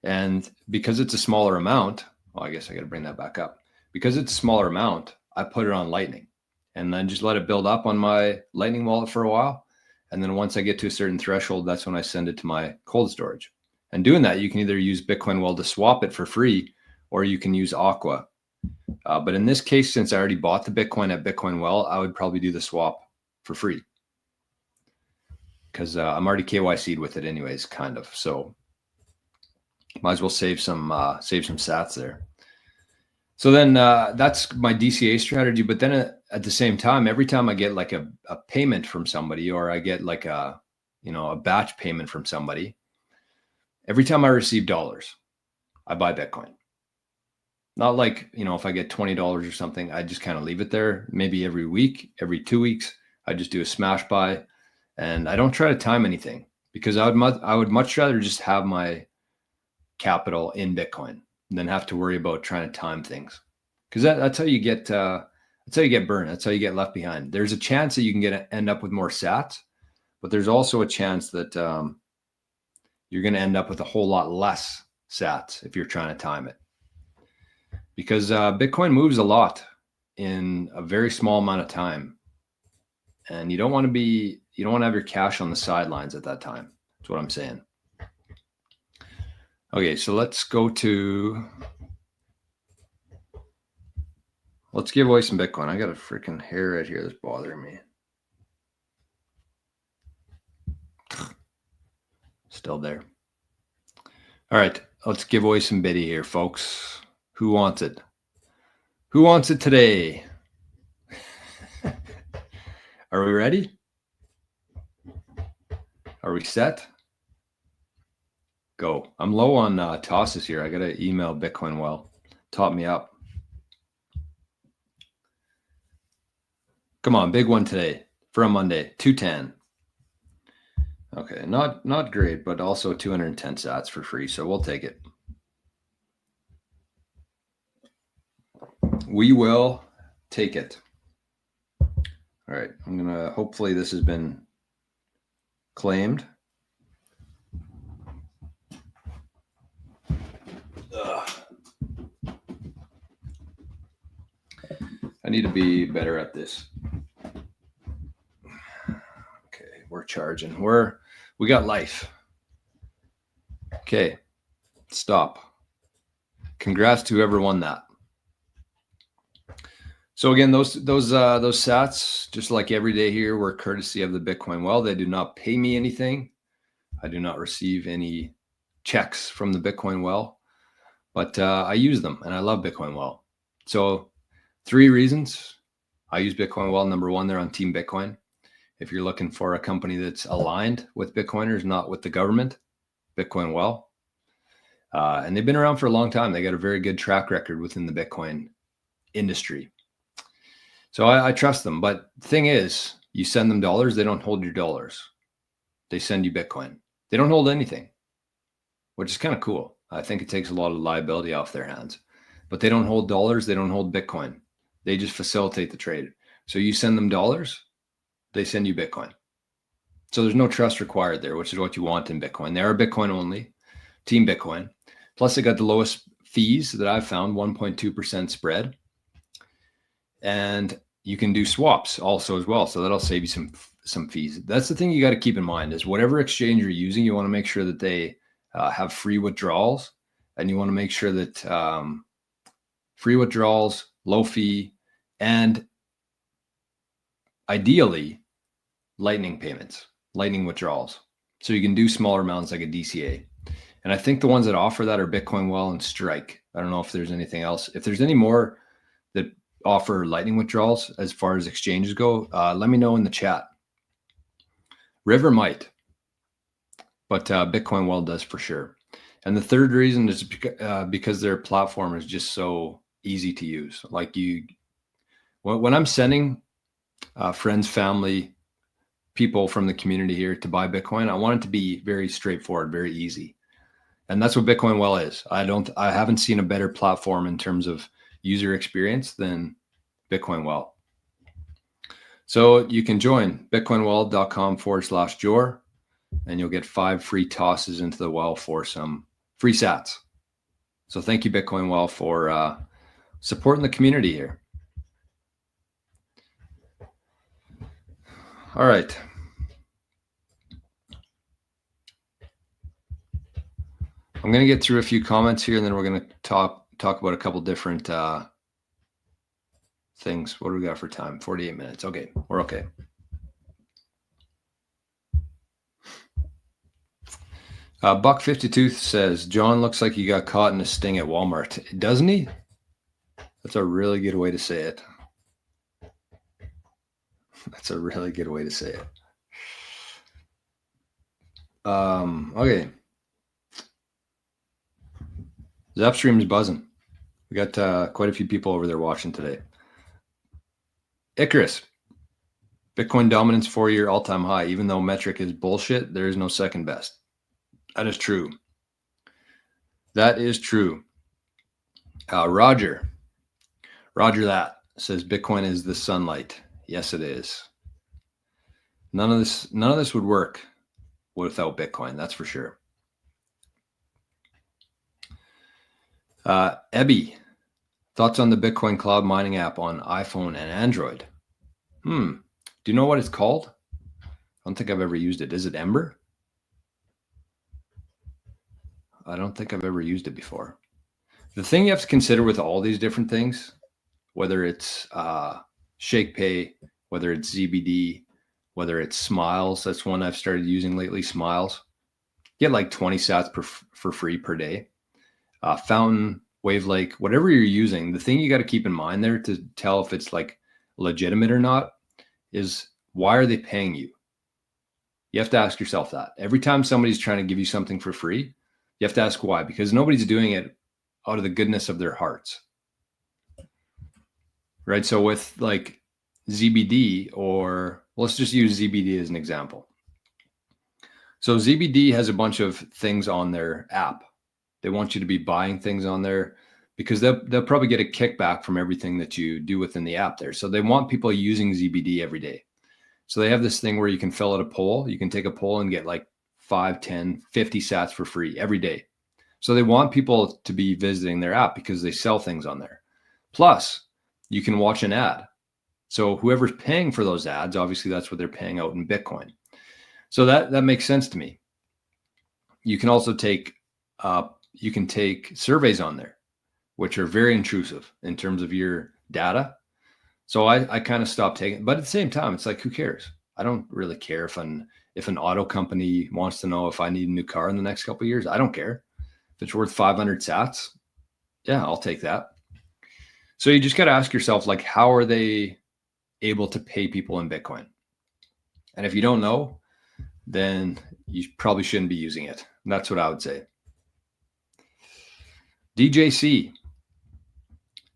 [SPEAKER 1] And because it's a smaller amount, well, I guess I got to bring that back up. Because it's a smaller amount, I put it on Lightning and then just let it build up on my Lightning wallet for a while. And then once I get to a certain threshold, that's when I send it to my cold storage. And doing that, you can either use Bitcoin well to swap it for free, or you can use Aqua. But in this case, since I already bought the Bitcoin at Bitcoin well, I would probably do the swap for free. Because I'm already KYC'd with it anyways, kind of. So might as well save some sats there. So then that's my DCA strategy. But then at the same time, every time I get like a payment from somebody, or I get like a batch payment from somebody, every time I receive dollars, I buy Bitcoin. Not like, if I get $20 or something, I just kind of leave it there. Maybe every week, every 2 weeks, I just do a smash buy, and I don't try to time anything, because I would much rather just have my capital in Bitcoin than have to worry about trying to time things. Because that's how you get burned. That's how you get left behind. There's a chance that you can end up with more sats, but there's also a chance that you're going to end up with a whole lot less sats if you're trying to time it. Because Bitcoin moves a lot in a very small amount of time. And you don't want to have your cash on the sidelines at that time. That's what I'm saying. Okay, so let's give away some Bitcoin. I got a freaking hair right here that's bothering me. Still there. All right, let's give away some Bitty here, folks. Who wants it? Who wants it today? Are we ready? Are we set? Go. I'm low on tosses here. I got to email Bitcoin Well. Top me up. Come on, big one today for a Monday. 210. Okay, not great, but also 210 sats for free, so we'll take it. We will take it. All right, I'm gonna, hopefully this has been claimed. Ugh. I need to be better at this. Okay, we're charging. We got life. Okay, stop. Congrats to whoever won that. So again, those sats, just like every day here, were courtesy of the Bitcoin Well. They do not pay me anything. I do not receive any checks from the Bitcoin Well, but I use them and I love Bitcoin Well. So 3 reasons I use Bitcoin Well. Number 1, they're on Team Bitcoin. If you're looking for a company that's aligned with Bitcoiners, not with the government, Bitcoin Well. And they've been around for a long time. They got a very good track record within the Bitcoin industry. So I trust them. But the thing is, you send them dollars, they don't hold your dollars. They send you Bitcoin. They don't hold anything, which is kind of cool. I think it takes a lot of liability off their hands. But they don't hold dollars. They don't hold Bitcoin. They just facilitate the trade. So you send them dollars, they send you Bitcoin. So there's no trust required there, which is what you want in Bitcoin. They are Bitcoin only, Team Bitcoin. Plus, they got the lowest fees that I've found, 1.2% spread. And you can do swaps also as well. So that'll save you some fees. That's the thing you got to keep in mind is whatever exchange you're using, you want to make sure that they have free withdrawals. And you want to make sure that free withdrawals, low fee, and ideally lightning payments, lightning withdrawals. So you can do smaller amounts like a DCA. And I think the ones that offer that are Bitcoin Well and Strike. I don't know if there's anything else. If there's any more that offer lightning withdrawals as far as exchanges go, let me know in the chat. River might, but Bitcoin Well does for sure. And the third reason is because their platform is just so easy to use. Like when I'm sending friends, family, people from the community here to buy Bitcoin, I want it to be very straightforward, very easy. And that's what Bitcoin Well is. I haven't seen a better platform in terms of user experience than Bitcoin Well. So you can join bitcoinwell.com/Jor and you'll get 5 free tosses into the well for some free sats. So thank you, Bitcoin Well, for supporting the community here. All right. I'm going to get through a few comments here and then we're going to talk about a couple different things. What do we got for time? 48 minutes. Okay, we're okay. Buck52 says, John looks like he got caught in a sting at Walmart. Doesn't he? That's a really good way to say it. That's a really good way to say it. Okay. Zapstream is buzzing. We got quite a few people over there watching today. Icarus. Bitcoin dominance 4-year all-time high. Even though metric is bullshit, there is no second best. That is true. That is true. Roger that says Bitcoin is the sunlight. Yes, it is. None of this would work without Bitcoin. That's for sure. Ebby, thought Thoughts on the Bitcoin cloud mining app on iPhone and Android? Do you know what it's called? I don't think I've ever used it. Is it Ember? I don't think I've ever used it before. The thing you have to consider with all these different things, whether it's ShakePay, whether it's ZBD, whether it's Smiles, that's one I've started using lately, Smiles. Get like 20 sats for free per day. Fountain, Wavelake, whatever you're using, the thing you got to keep in mind there to tell if it's like legitimate or not is, why are they paying you? You have to ask yourself that. Every time somebody's trying to give you something for free, you have to ask why, because nobody's doing it out of the goodness of their hearts. Right? So with like ZBD, or let's just use ZBD as an example. So ZBD has a bunch of things on their app. They want you to be buying things on there because they'll probably get a kickback from everything that you do within the app there. So they want people using ZBD every day. So they have this thing where you can fill out a poll. You can take a poll and get like 5, 10, 50 sats for free every day. So they want people to be visiting their app because they sell things on there. Plus, you can watch an ad. So whoever's paying for those ads, obviously that's what they're paying out in Bitcoin. So that makes sense to me. You can also take surveys on there, which are very intrusive in terms of your data. So I kind of stopped taking, but at the same time, it's like, who cares? I don't really care if an auto company wants to know if I need a new car in the next couple of years. I don't care. If it's worth 500 sats, yeah, I'll take that. So you just got to ask yourself, like, how are they able to pay people in Bitcoin? And if you don't know, then you probably shouldn't be using it. And that's what I would say. DJC,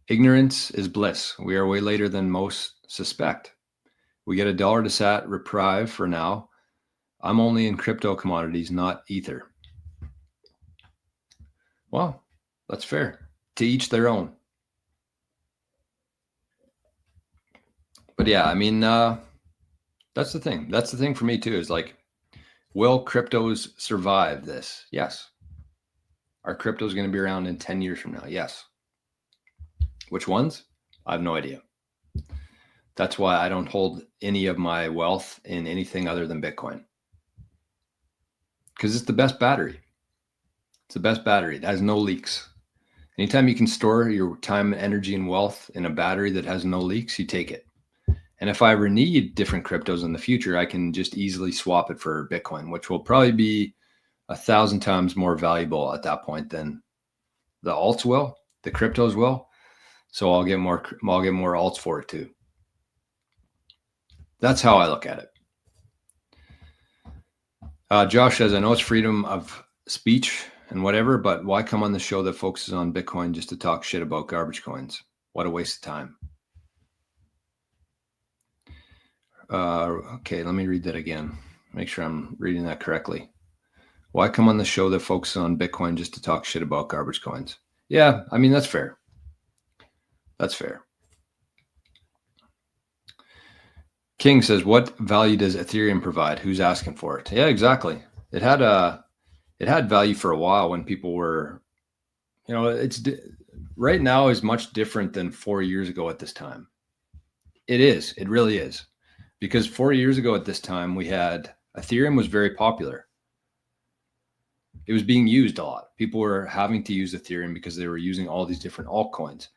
[SPEAKER 1] ignorance is bliss. We are way later than most suspect. We get $1 to sat reprieve for now. I'm only in crypto commodities, not Ether. Well, that's fair. To each their own. But yeah, I mean, that's the thing. That's the thing for me too, is like, will cryptos survive this? Yes. Are cryptos going to be around in 10 years from now? Yes. Which ones? I have no idea. That's why I don't hold any of my wealth in anything other than Bitcoin. Because it's the best battery. It's the best battery. It has no leaks. Anytime you can store your time, energy, and wealth in a battery that has no leaks, you take it. And if I ever need different cryptos in the future, I can just easily swap it for Bitcoin, which will probably be 1,000 times more valuable at that point than the alts will, the cryptos will. So I'll get more alts for it too. That's how I look at it. Josh says, I know it's freedom of speech and whatever, but why come on the show that focuses on Bitcoin just to talk shit about garbage coins? What a waste of time. Okay, let me read that again. Make sure I'm reading that correctly. Why come on the show that focuses on Bitcoin just to talk shit about garbage coins? Yeah, I mean, that's fair. That's fair. King says, what value does Ethereum provide? Who's asking for it? Yeah, exactly. It had value for a while when people were, it's right now is much different than 4 years ago at this time. It is. It really is. Because 4 years ago at this time, Ethereum was very popular. It was being used a lot. People were having to use Ethereum because they were using all these different altcoins.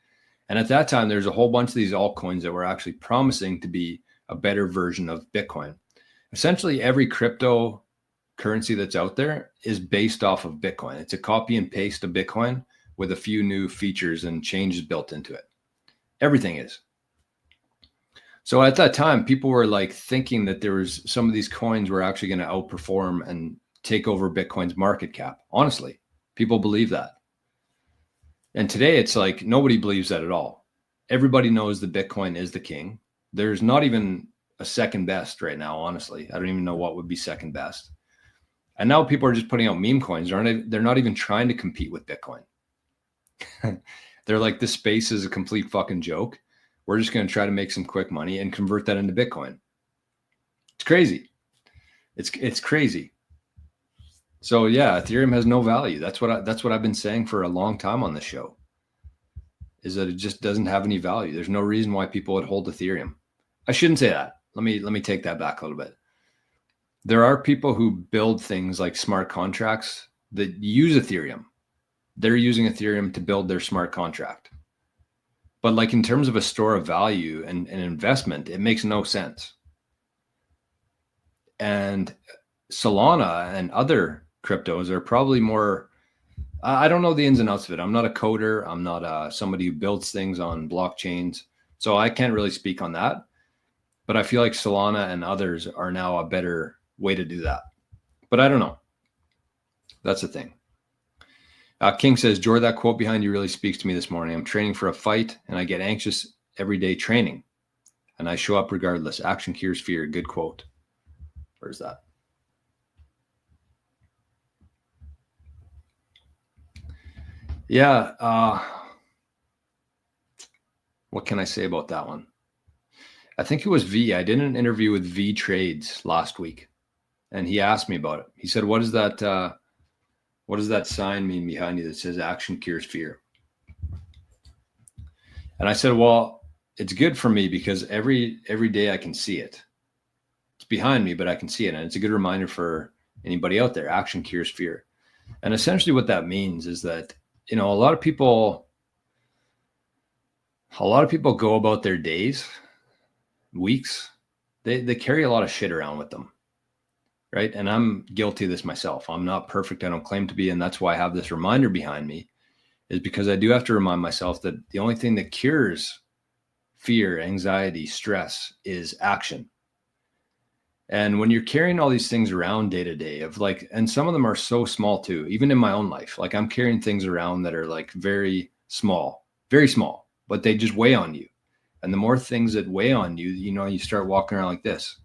[SPEAKER 1] And at that time, there's a whole bunch of these altcoins that were actually promising to be a better version of Bitcoin. Essentially, every cryptocurrency that's out there is based off of Bitcoin. It's a copy and paste of Bitcoin with a few new features and changes built into it. Everything is. So at that time, people were like thinking that there was some of these coins were actually going to outperform and take over Bitcoin's market cap. Honestly, people believe that. And today it's like nobody believes that at all. Everybody knows that Bitcoin is the king. There's not even a second best right now, honestly. I don't even know what would be second best. And now people are just putting out meme coins. They're not even trying to compete with Bitcoin. They're like, this space is a complete fucking joke. We're just going to try to make some quick money and convert that into Bitcoin. It's crazy. It's crazy. So yeah, Ethereum has no value. That's what I've been saying for a long time on this show. is that it just doesn't have any value. There's no reason why people would hold Ethereum. I shouldn't say that. Let me take that back a little bit. There are people who build things like smart contracts that use Ethereum. They're using Ethereum to build their smart contract. But like in terms of a store of value and an investment, it makes no sense. And Solana and other cryptos are probably more, I don't know the ins and outs of it. I'm not a coder. I'm not somebody who builds things on blockchains. So I can't really speak on that. But I feel like Solana and others are now a better way to do that. But I don't know. That's the thing. King says, Jor, that quote behind you really speaks to me this morning. I'm training for a fight and I get anxious every day training. And I show up regardless. Action cures fear. Good quote. Where's that? Yeah. What can I say about that one? I think it was V. I did an interview with V Trades last week, and he asked me about it. He said, what does that sign mean behind you that says action cures fear? And I said, well, it's good for me because every day I can see it. It's behind me, but I can see it. And it's a good reminder for anybody out there. Action cures fear. And essentially what that means is that, a lot of people go about their days, weeks, they carry a lot of shit around with them. Right. And I'm guilty of this myself. I'm not perfect. I don't claim to be. And that's why I have this reminder behind me, is because I do have to remind myself that the only thing that cures fear, anxiety, stress is action. And when you're carrying all these things around day to day and some of them are so small too, even in my own life, like I'm carrying things around that are like very small, but they just weigh on you. And the more things that weigh on you, you start walking around like this.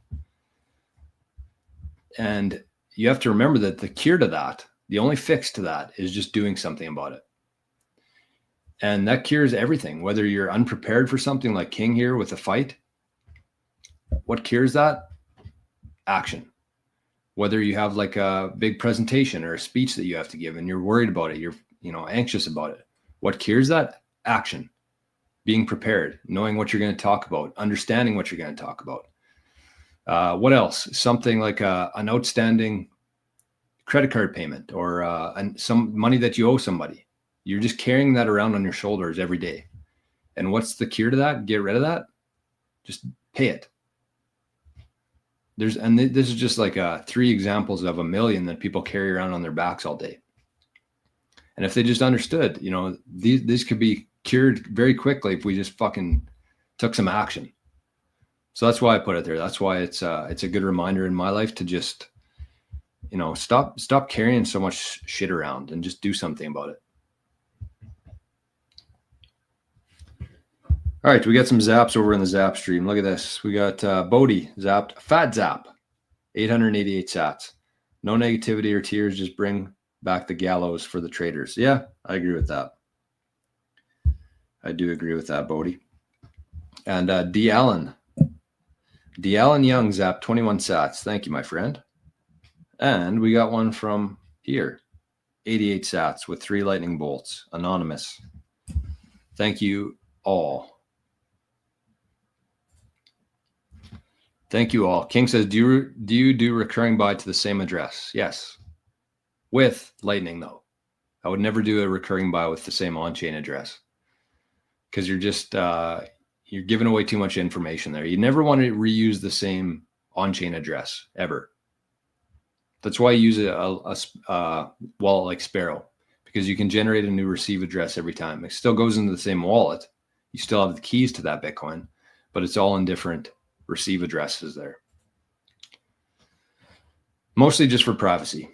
[SPEAKER 1] And you have to remember that the cure to that, the only fix to that is just doing something about it. And that cures everything, whether you're unprepared for something like King here with a fight. What cures that? Action. Whether you have like a big presentation or a speech that you have to give and you're worried about it, you're anxious about it. What cures that? Action. Being prepared, knowing what you're going to talk about, understanding what you're going to talk about. What else? Something like an outstanding credit card payment or some money that you owe somebody. You're just carrying that around on your shoulders every day. And what's the cure to that? Get rid of that. Just pay it. This is just like 3 examples of a million that people carry around on their backs all day. And if they just understood, these could be cured very quickly if we just fucking took some action. So that's why I put it there. That's why it's a good reminder in my life to just, stop carrying so much shit around and just do something about it. All right, we got some zaps over in the zap stream. Look at this. We got Bodie zapped, fat zap, 888 sats. No negativity or tears, just bring back the gallows for the traders. Yeah, I agree with that. I do agree with that, Bodie. And D. Allen Young zapped 21 sats. Thank you, my friend. And we got one from here, 88 sats with 3 lightning bolts, anonymous. Thank you all. Thank you all. King says, do you do recurring buy to the same address? Yes. With Lightning, though. I would never do a recurring buy with the same on-chain address because you're just you're giving away too much information there. You never want to reuse the same on-chain address ever. That's why I use a wallet like Sparrow, because you can generate a new receive address every time. It still goes into the same wallet. You still have the keys to that Bitcoin, but it's all in different receive addresses there. Mostly just for privacy.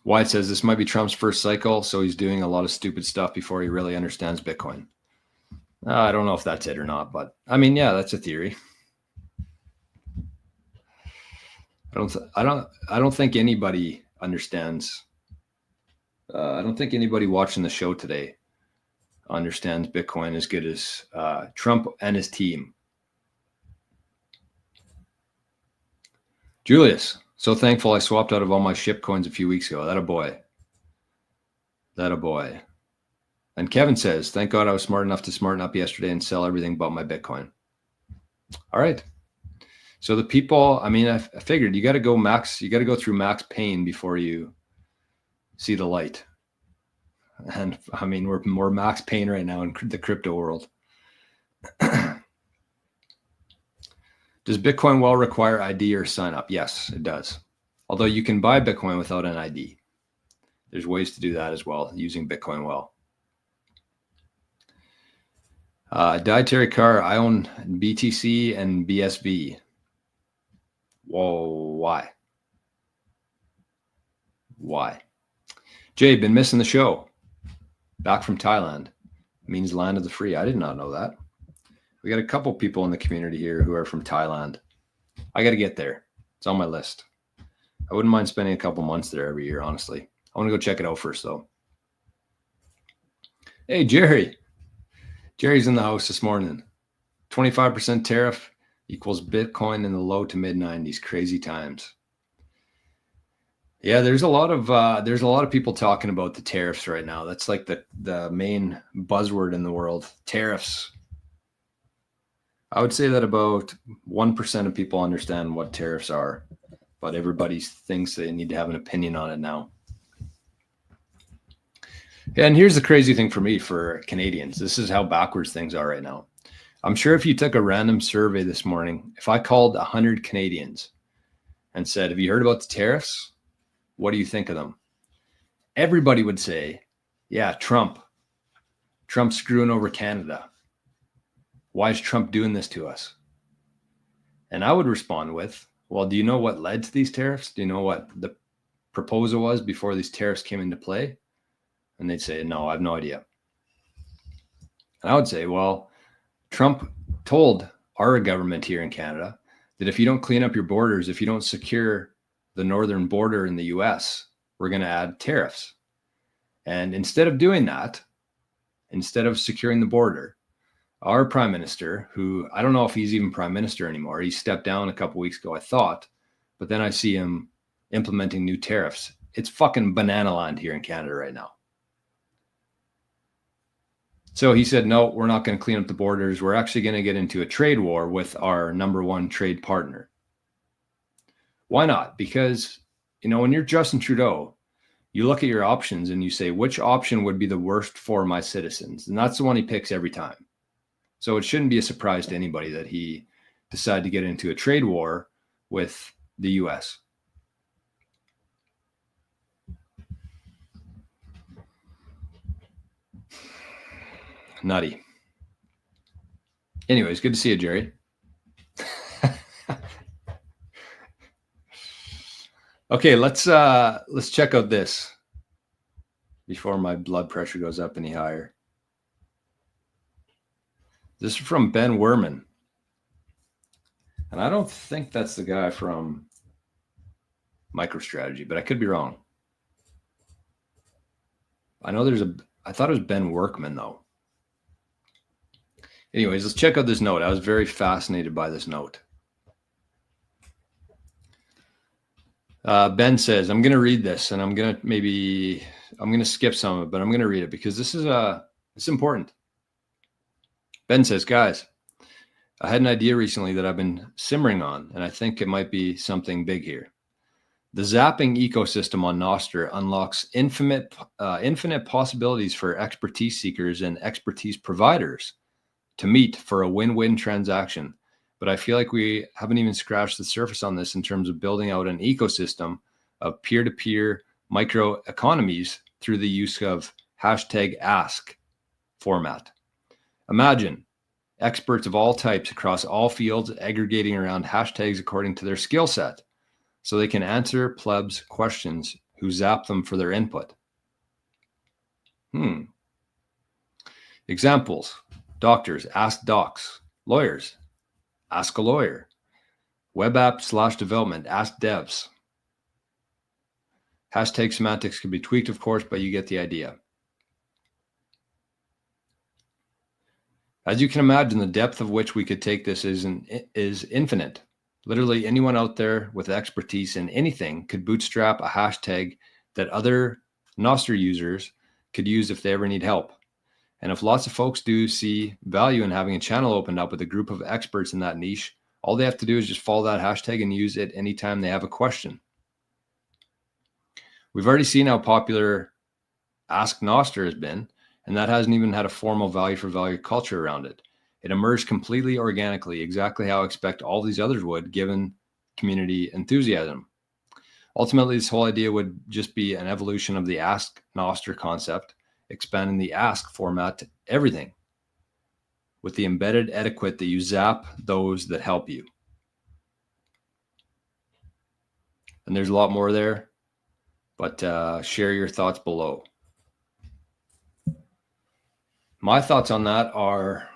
[SPEAKER 1] Wyatt says this might be Trump's first cycle, so he's doing a lot of stupid stuff before he really understands Bitcoin. I don't know if that's it or not, but I mean, yeah, that's a theory. I don't think anybody understands. I don't think anybody watching the show today understands Bitcoin as good as Trump and his team. Julius, so thankful I swapped out of all my ship coins a few weeks ago. That a boy. And Kevin says, thank God I was smart enough to smarten up yesterday and sell everything but my Bitcoin. All right. So the people, I mean, I figured you got to go through max pain before you see the light. And I mean, we're more max pain right now in the crypto world. Does Bitcoin Well require ID or sign up? Yes, it does. Although you can buy Bitcoin without an ID. There's ways to do that as well using Bitcoin Well. Dietary car, I own BTC and BSV. Whoa, why? Why? Jay, been missing the show. Back from Thailand. Means land of the free. I did not know that. We got a couple people in the community here who are from Thailand. I got to get there. It's on my list. I wouldn't mind spending a couple months there every year, honestly. I want to go check it out first, though. Hey, Jerry. Jerry's in the house this morning. 25% tariff equals Bitcoin in the low to mid 90s. Crazy times. Yeah, there's a lot of people talking about the tariffs right now. That's like the main buzzword in the world. Tariffs. I would say that about 1% of people understand what tariffs are, but everybody thinks they need to have an opinion on it now. And here's the crazy thing for me, for Canadians. This is how backwards things are right now. I'm sure if you took a random survey this morning, if I called 100 Canadians and said, have you heard about the tariffs? What do you think of them? Everybody would say, yeah, Trump's screwing over Canada. Why is Trump doing this to us? And I would respond with, well, do you know what led to these tariffs? Do you know what the proposal was before these tariffs came into play? And they'd say, no, I have no idea. And I would say, well, Trump told our government here in Canada that if you don't clean up your borders, if you don't secure the northern border in the US, we're going to add tariffs. And instead of doing that, instead of securing the border, our prime minister, who I don't know if he's even prime minister anymore, he stepped down a couple weeks ago, I thought, but then I see him implementing new tariffs. It's fucking banana land here in Canada right now. So he said, no, we're not going to clean up the borders. We're actually going to get into a trade war with our number one trade partner. Why not? Because, when you're Justin Trudeau, you look at your options and you say, which option would be the worst for my citizens? And that's the one he picks every time. So it shouldn't be a surprise to anybody that he decided to get into a trade war with the US. Nutty. Anyways, good to see you, Jerry. Okay, let's check out this before my blood pressure goes up any higher. This is from Ben Werman. And I don't think that's the guy from MicroStrategy, but I could be wrong. I know I thought it was Ben Workman though. Anyways, let's check out this note. I was very fascinated by this note. Ben says, I'm going to read this and I'm going to skip some of it, but I'm going to read it because this is it's important. Ben says, guys, I had an idea recently that I've been simmering on, and I think it might be something big here. The zapping ecosystem on Nostr unlocks infinite possibilities for expertise seekers and expertise providers to meet for a win-win transaction. But I feel like we haven't even scratched the surface on this in terms of building out an ecosystem of peer-to-peer micro economies through the use of #ask format. Imagine experts of all types across all fields aggregating around hashtags according to their skill set so they can answer plebs questions who zap them for their input. Examples: doctors, ask docs; lawyers, ask a lawyer; web app / development, ask devs. Hashtag semantics can be tweaked, of course, but you get the idea. As you can imagine, the depth of which we could take this is infinite. Literally anyone out there with expertise in anything could bootstrap a hashtag that other Nostr users could use if they ever need help. And if lots of folks do see value in having a channel opened up with a group of experts in that niche, all they have to do is just follow that hashtag and use it anytime they have a question. We've already seen how popular Ask Nostr has been, and that hasn't even had a formal value for value culture around it. It emerged completely organically, exactly how I expect all these others would, given community enthusiasm. Ultimately, this whole idea would just be an evolution of the Ask Nostr concept, expanding the ask format to everything with the embedded etiquette that you zap those that help you. And there's a lot more there, but share your thoughts below. My thoughts on that are,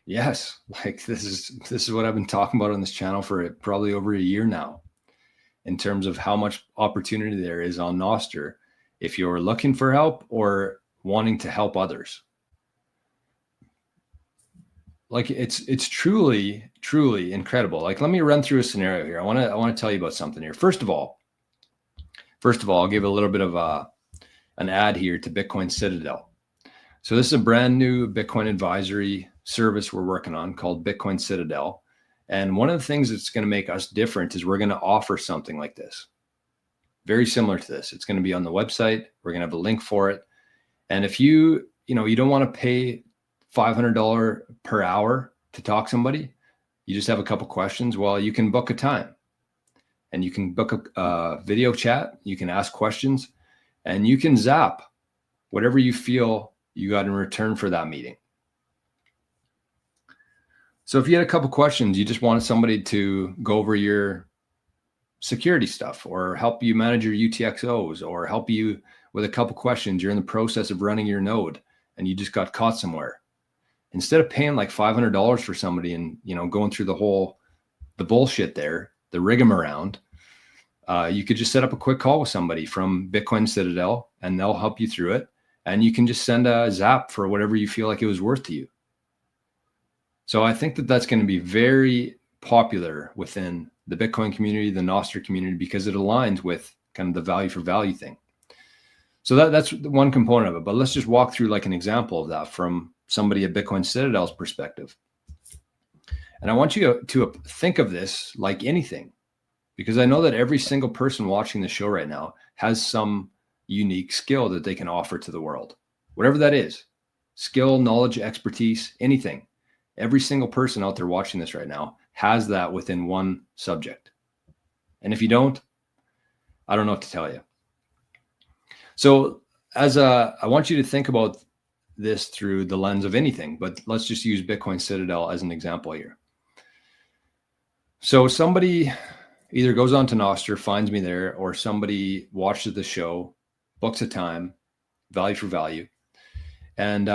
[SPEAKER 1] yes, like this is what I've been talking about on this channel for probably over a year now, in terms of how much opportunity there is on Nostr if you're looking for help or wanting to help others. Like it's truly incredible. Like, let me run through a scenario here. I want to tell you about something here. First of all, I'll give a little bit of an ad here to Bitcoin Citadel. So this is a brand new Bitcoin advisory service we're working on called Bitcoin Citadel. And one of the things that's going to make us different is we're going to offer something like this, very similar to this. It's going to be on the website. We're going to have a link for it. And if you don't want to pay $500 per hour to talk to somebody, you just have a couple questions, well, you can book a time and you can book a video chat. You can ask questions and you can zap whatever you feel you got in return for that meeting. So if you had a couple questions, you just wanted somebody to go over your security stuff or help you manage your UTXOs or help you with a couple questions, you're in the process of running your node and you just got caught somewhere. Instead of paying like $500 for somebody and, going through the bullshit there, the rigmarole, you could just set up a quick call with somebody from Bitcoin Citadel and they'll help you through it. And you can just send a zap for whatever you feel like it was worth to you. So I think that that's going to be very popular within the Bitcoin community, the Nostr community, because it aligns with kind of the value for value thing. So that's one component of it. But let's just walk through like an example of that from somebody at Bitcoin Citadel's perspective. And I want you to think of this like anything, because I know that every single person watching the show right now has some unique skill that they can offer to the world, whatever that is, skill, knowledge, expertise, anything. Every single person out there watching this right now has that within one subject. And if you don't, I don't know what to tell you. So I want you to think about this through the lens of anything, but let's just use Bitcoin Citadel as an example here. So somebody either goes on to Nostr, finds me there, or somebody watches the show, books a time, value for value. And,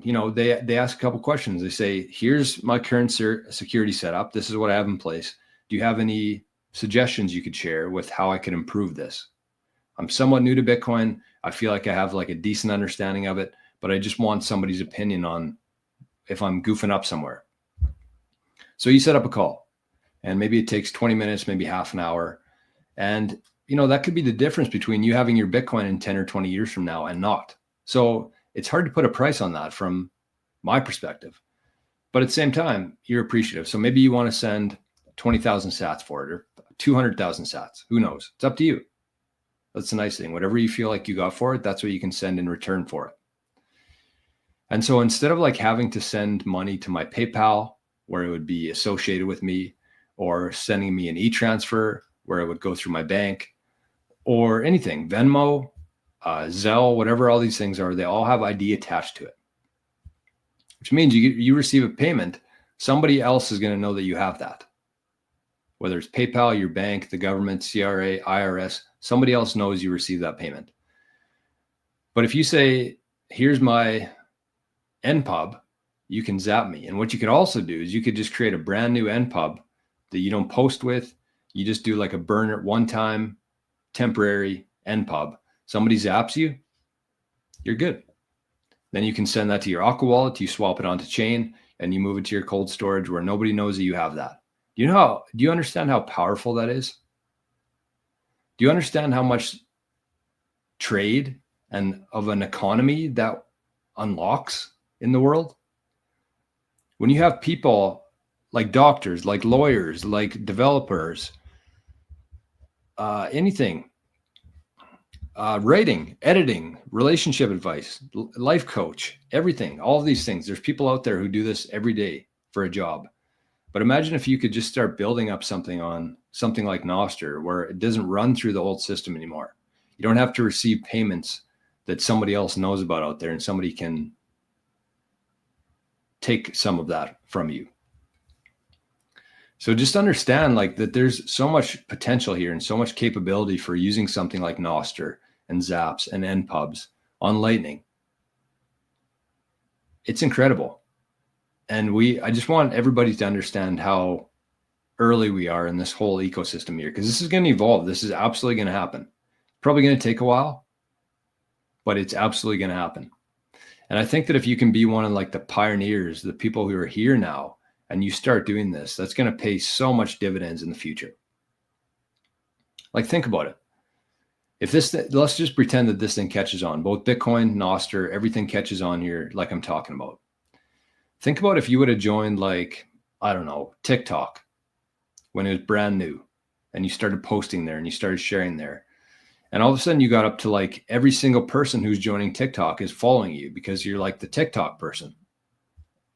[SPEAKER 1] they ask a couple questions. They say, here's my current security setup. This is what I have in place. Do you have any suggestions you could share with how I could improve this? I'm somewhat new to Bitcoin. I feel like I have like a decent understanding of it, but I just want somebody's opinion on if I'm goofing up somewhere. So you set up a call and maybe it takes 20 minutes, maybe half an hour. And, that could be the difference between you having your Bitcoin in 10 or 20 years from now and not. So it's hard to put a price on that from my perspective, but at the same time, you're appreciative. So maybe you want to send 20,000 sats for it or 200,000 sats. Who knows? It's up to you. That's the nice thing. Whatever you feel like you got for it, that's what you can send in return for it. And so instead of like having to send money to my PayPal where it would be associated with me, or sending me an e-transfer where it would go through my bank, or anything, Venmo, Zelle, whatever all these things are, they all have ID attached to it, which means you receive a payment, somebody else is going to know that you have that. Whether it's PayPal, your bank, the government, CRA, IRS, somebody else knows you received that payment. But if you say, here's my NPub, you can zap me. And what you could also do is you could just create a brand new NPub that you don't post with. You just do like a burner, one-time, temporary NPub. Somebody zaps you, you're good. Then you can send that to your Aqua wallet, you swap it onto chain, and you move it to your cold storage where nobody knows that you have that. Do you understand how powerful that is? Do you understand how much trade and of an economy that unlocks in the world. When you have people like doctors, like lawyers, like developers, anything, writing, editing, relationship advice, life coach, everything, all of these things. There's people out there who do this every day for a job. But imagine if you could just start building up something on something like Nostr, where it doesn't run through the old system anymore. You don't have to receive payments that somebody else knows about out there, and somebody can take some of that from you. So just understand like that there's so much potential here and so much capability for using something like Nostr and Zaps and npubs on Lightning. It's incredible. And I just want everybody to understand how early we are in this whole ecosystem here, because this is going to evolve. This is absolutely going to happen. Probably going to take a while, but it's absolutely going to happen. And I think that if you can be one of like the pioneers, the people who are here now, and you start doing this, that's going to pay so much dividends in the future. Like, think about it. If let's just pretend that this thing catches on, both Bitcoin, Nostr, everything catches on here, like I'm talking about. Think about if you would have joined, like, I don't know, TikTok when it was brand new, and you started posting there and you started sharing there. And all of a sudden you got up to like every single person who's joining TikTok is following you because you're like the TikTok person.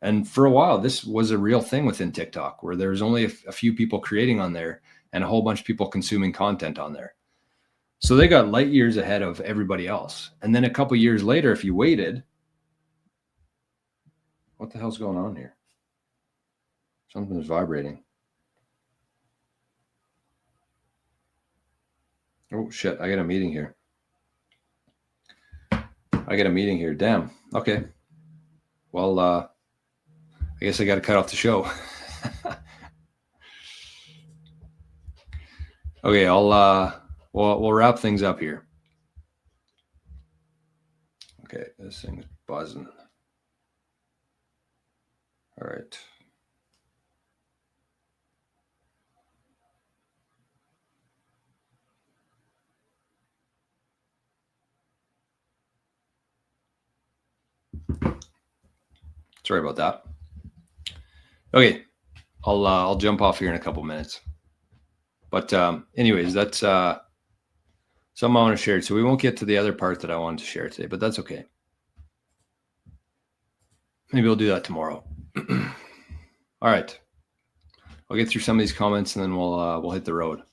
[SPEAKER 1] And for a while, this was a real thing within TikTok, where there was only a few people creating on there and a whole bunch of people consuming content on there. So they got light years ahead of everybody else. And then a couple of years later, if you waited, what the hell's going on here? Something's vibrating. Oh, shit. I got a meeting here. Damn. Okay. Well, I guess I got to cut off the show. Okay, we'll wrap things up here. Okay, this thing's buzzing. All right. Sorry about that. Okay, I'll jump off here in a couple minutes. But anyways, that's something I want to share. So we won't get to the other part that I wanted to share today, but that's okay. Maybe we'll do that tomorrow. All right. I'll get through some of these comments and then we'll hit the road.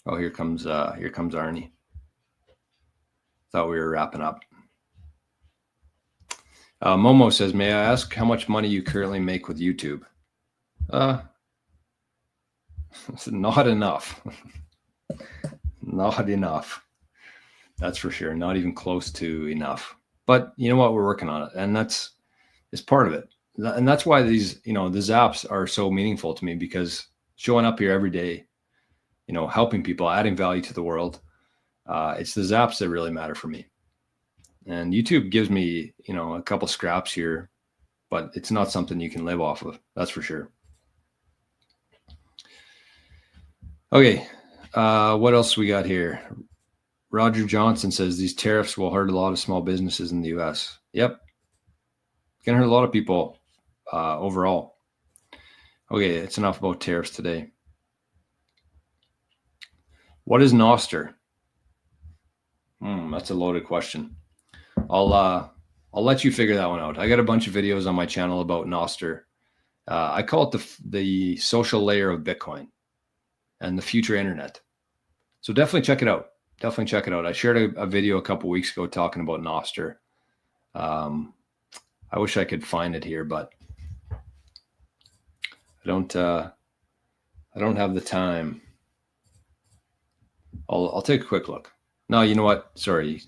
[SPEAKER 1] Oh, here comes Arnie. Thought we were wrapping up. Momo says, may I ask how much money you currently make with YouTube? Not enough. Not enough. That's for sure. Not even close to enough. But you know what? We're working on it. And it's part of it. And that's why these, the Zaps are so meaningful to me, because showing up here every day, helping people, adding value to the world, it's the Zaps that really matter for me. And YouTube gives me, a couple scraps here, but it's not something you can live off of. That's for sure. Okay. What else we got here? Roger Johnson says these tariffs will hurt a lot of small businesses in the US. Yep. It's going to hurt a lot of people overall. Okay. It's enough about tariffs today. What is Nostr? That's a loaded question. I'll let you figure that one out. I got a bunch of videos on my channel about Nostr. I call it the social layer of Bitcoin and the future internet. So definitely check it out. I shared a video a couple weeks ago talking about Nostr. I wish I could find it here, but I don't have the time. I'll take a quick look. No, you know what? Sorry.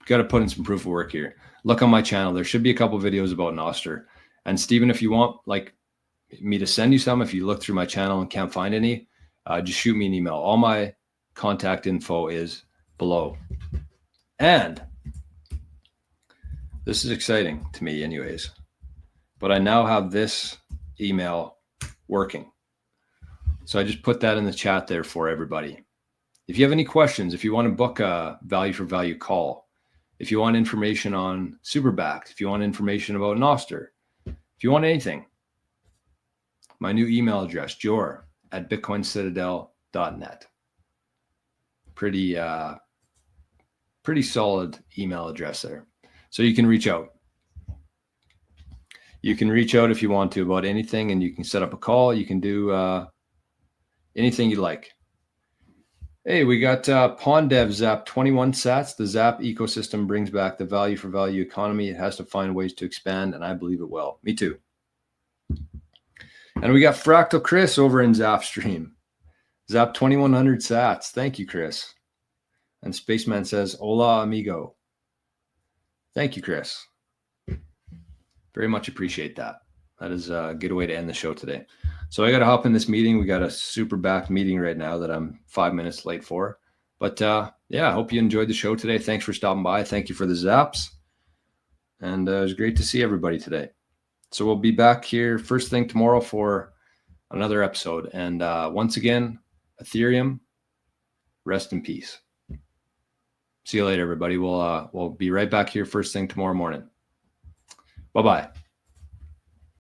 [SPEAKER 1] Got to put in some proof of work here. Look on my channel. There should be a couple of videos about Nostr. And Stephen, if you want like me to send you some, if you look through my channel and can't find any, just shoot me an email. All my contact info is below. And this is exciting to me anyways, but I now have this email working. So I just put that in the chat there for everybody. If you have any questions, if you want to book a value for value call, if you want information on SuperBacked, if you want information about Nostr, if you want anything, my new email address, jor@bitcoincitadel.net. Pretty solid email address there. So you can reach out. You can reach out if you want to about anything, and you can set up a call. You can do anything you like. Hey, we got PondDev Zap 21 sats. The Zap ecosystem brings back the value for value economy. It has to find ways to expand, and I believe it will. Me too. And we got Fractal Chris over in Zap Stream. Zap 2100 sats. Thank you, Chris. And Spaceman says, hola, amigo. Thank you, Chris. Very much appreciate that. That is a good way to end the show today. So I got to hop in this meeting. We got a super backed meeting right now that I'm 5 minutes late for. But yeah, I hope you enjoyed the show today. Thanks for stopping by. Thank you for the zaps. And it was great to see everybody today. So we'll be back here first thing tomorrow for another episode. And once again, Ethereum, rest in peace. See you later, everybody. We'll be right back here first thing tomorrow morning. Bye-bye.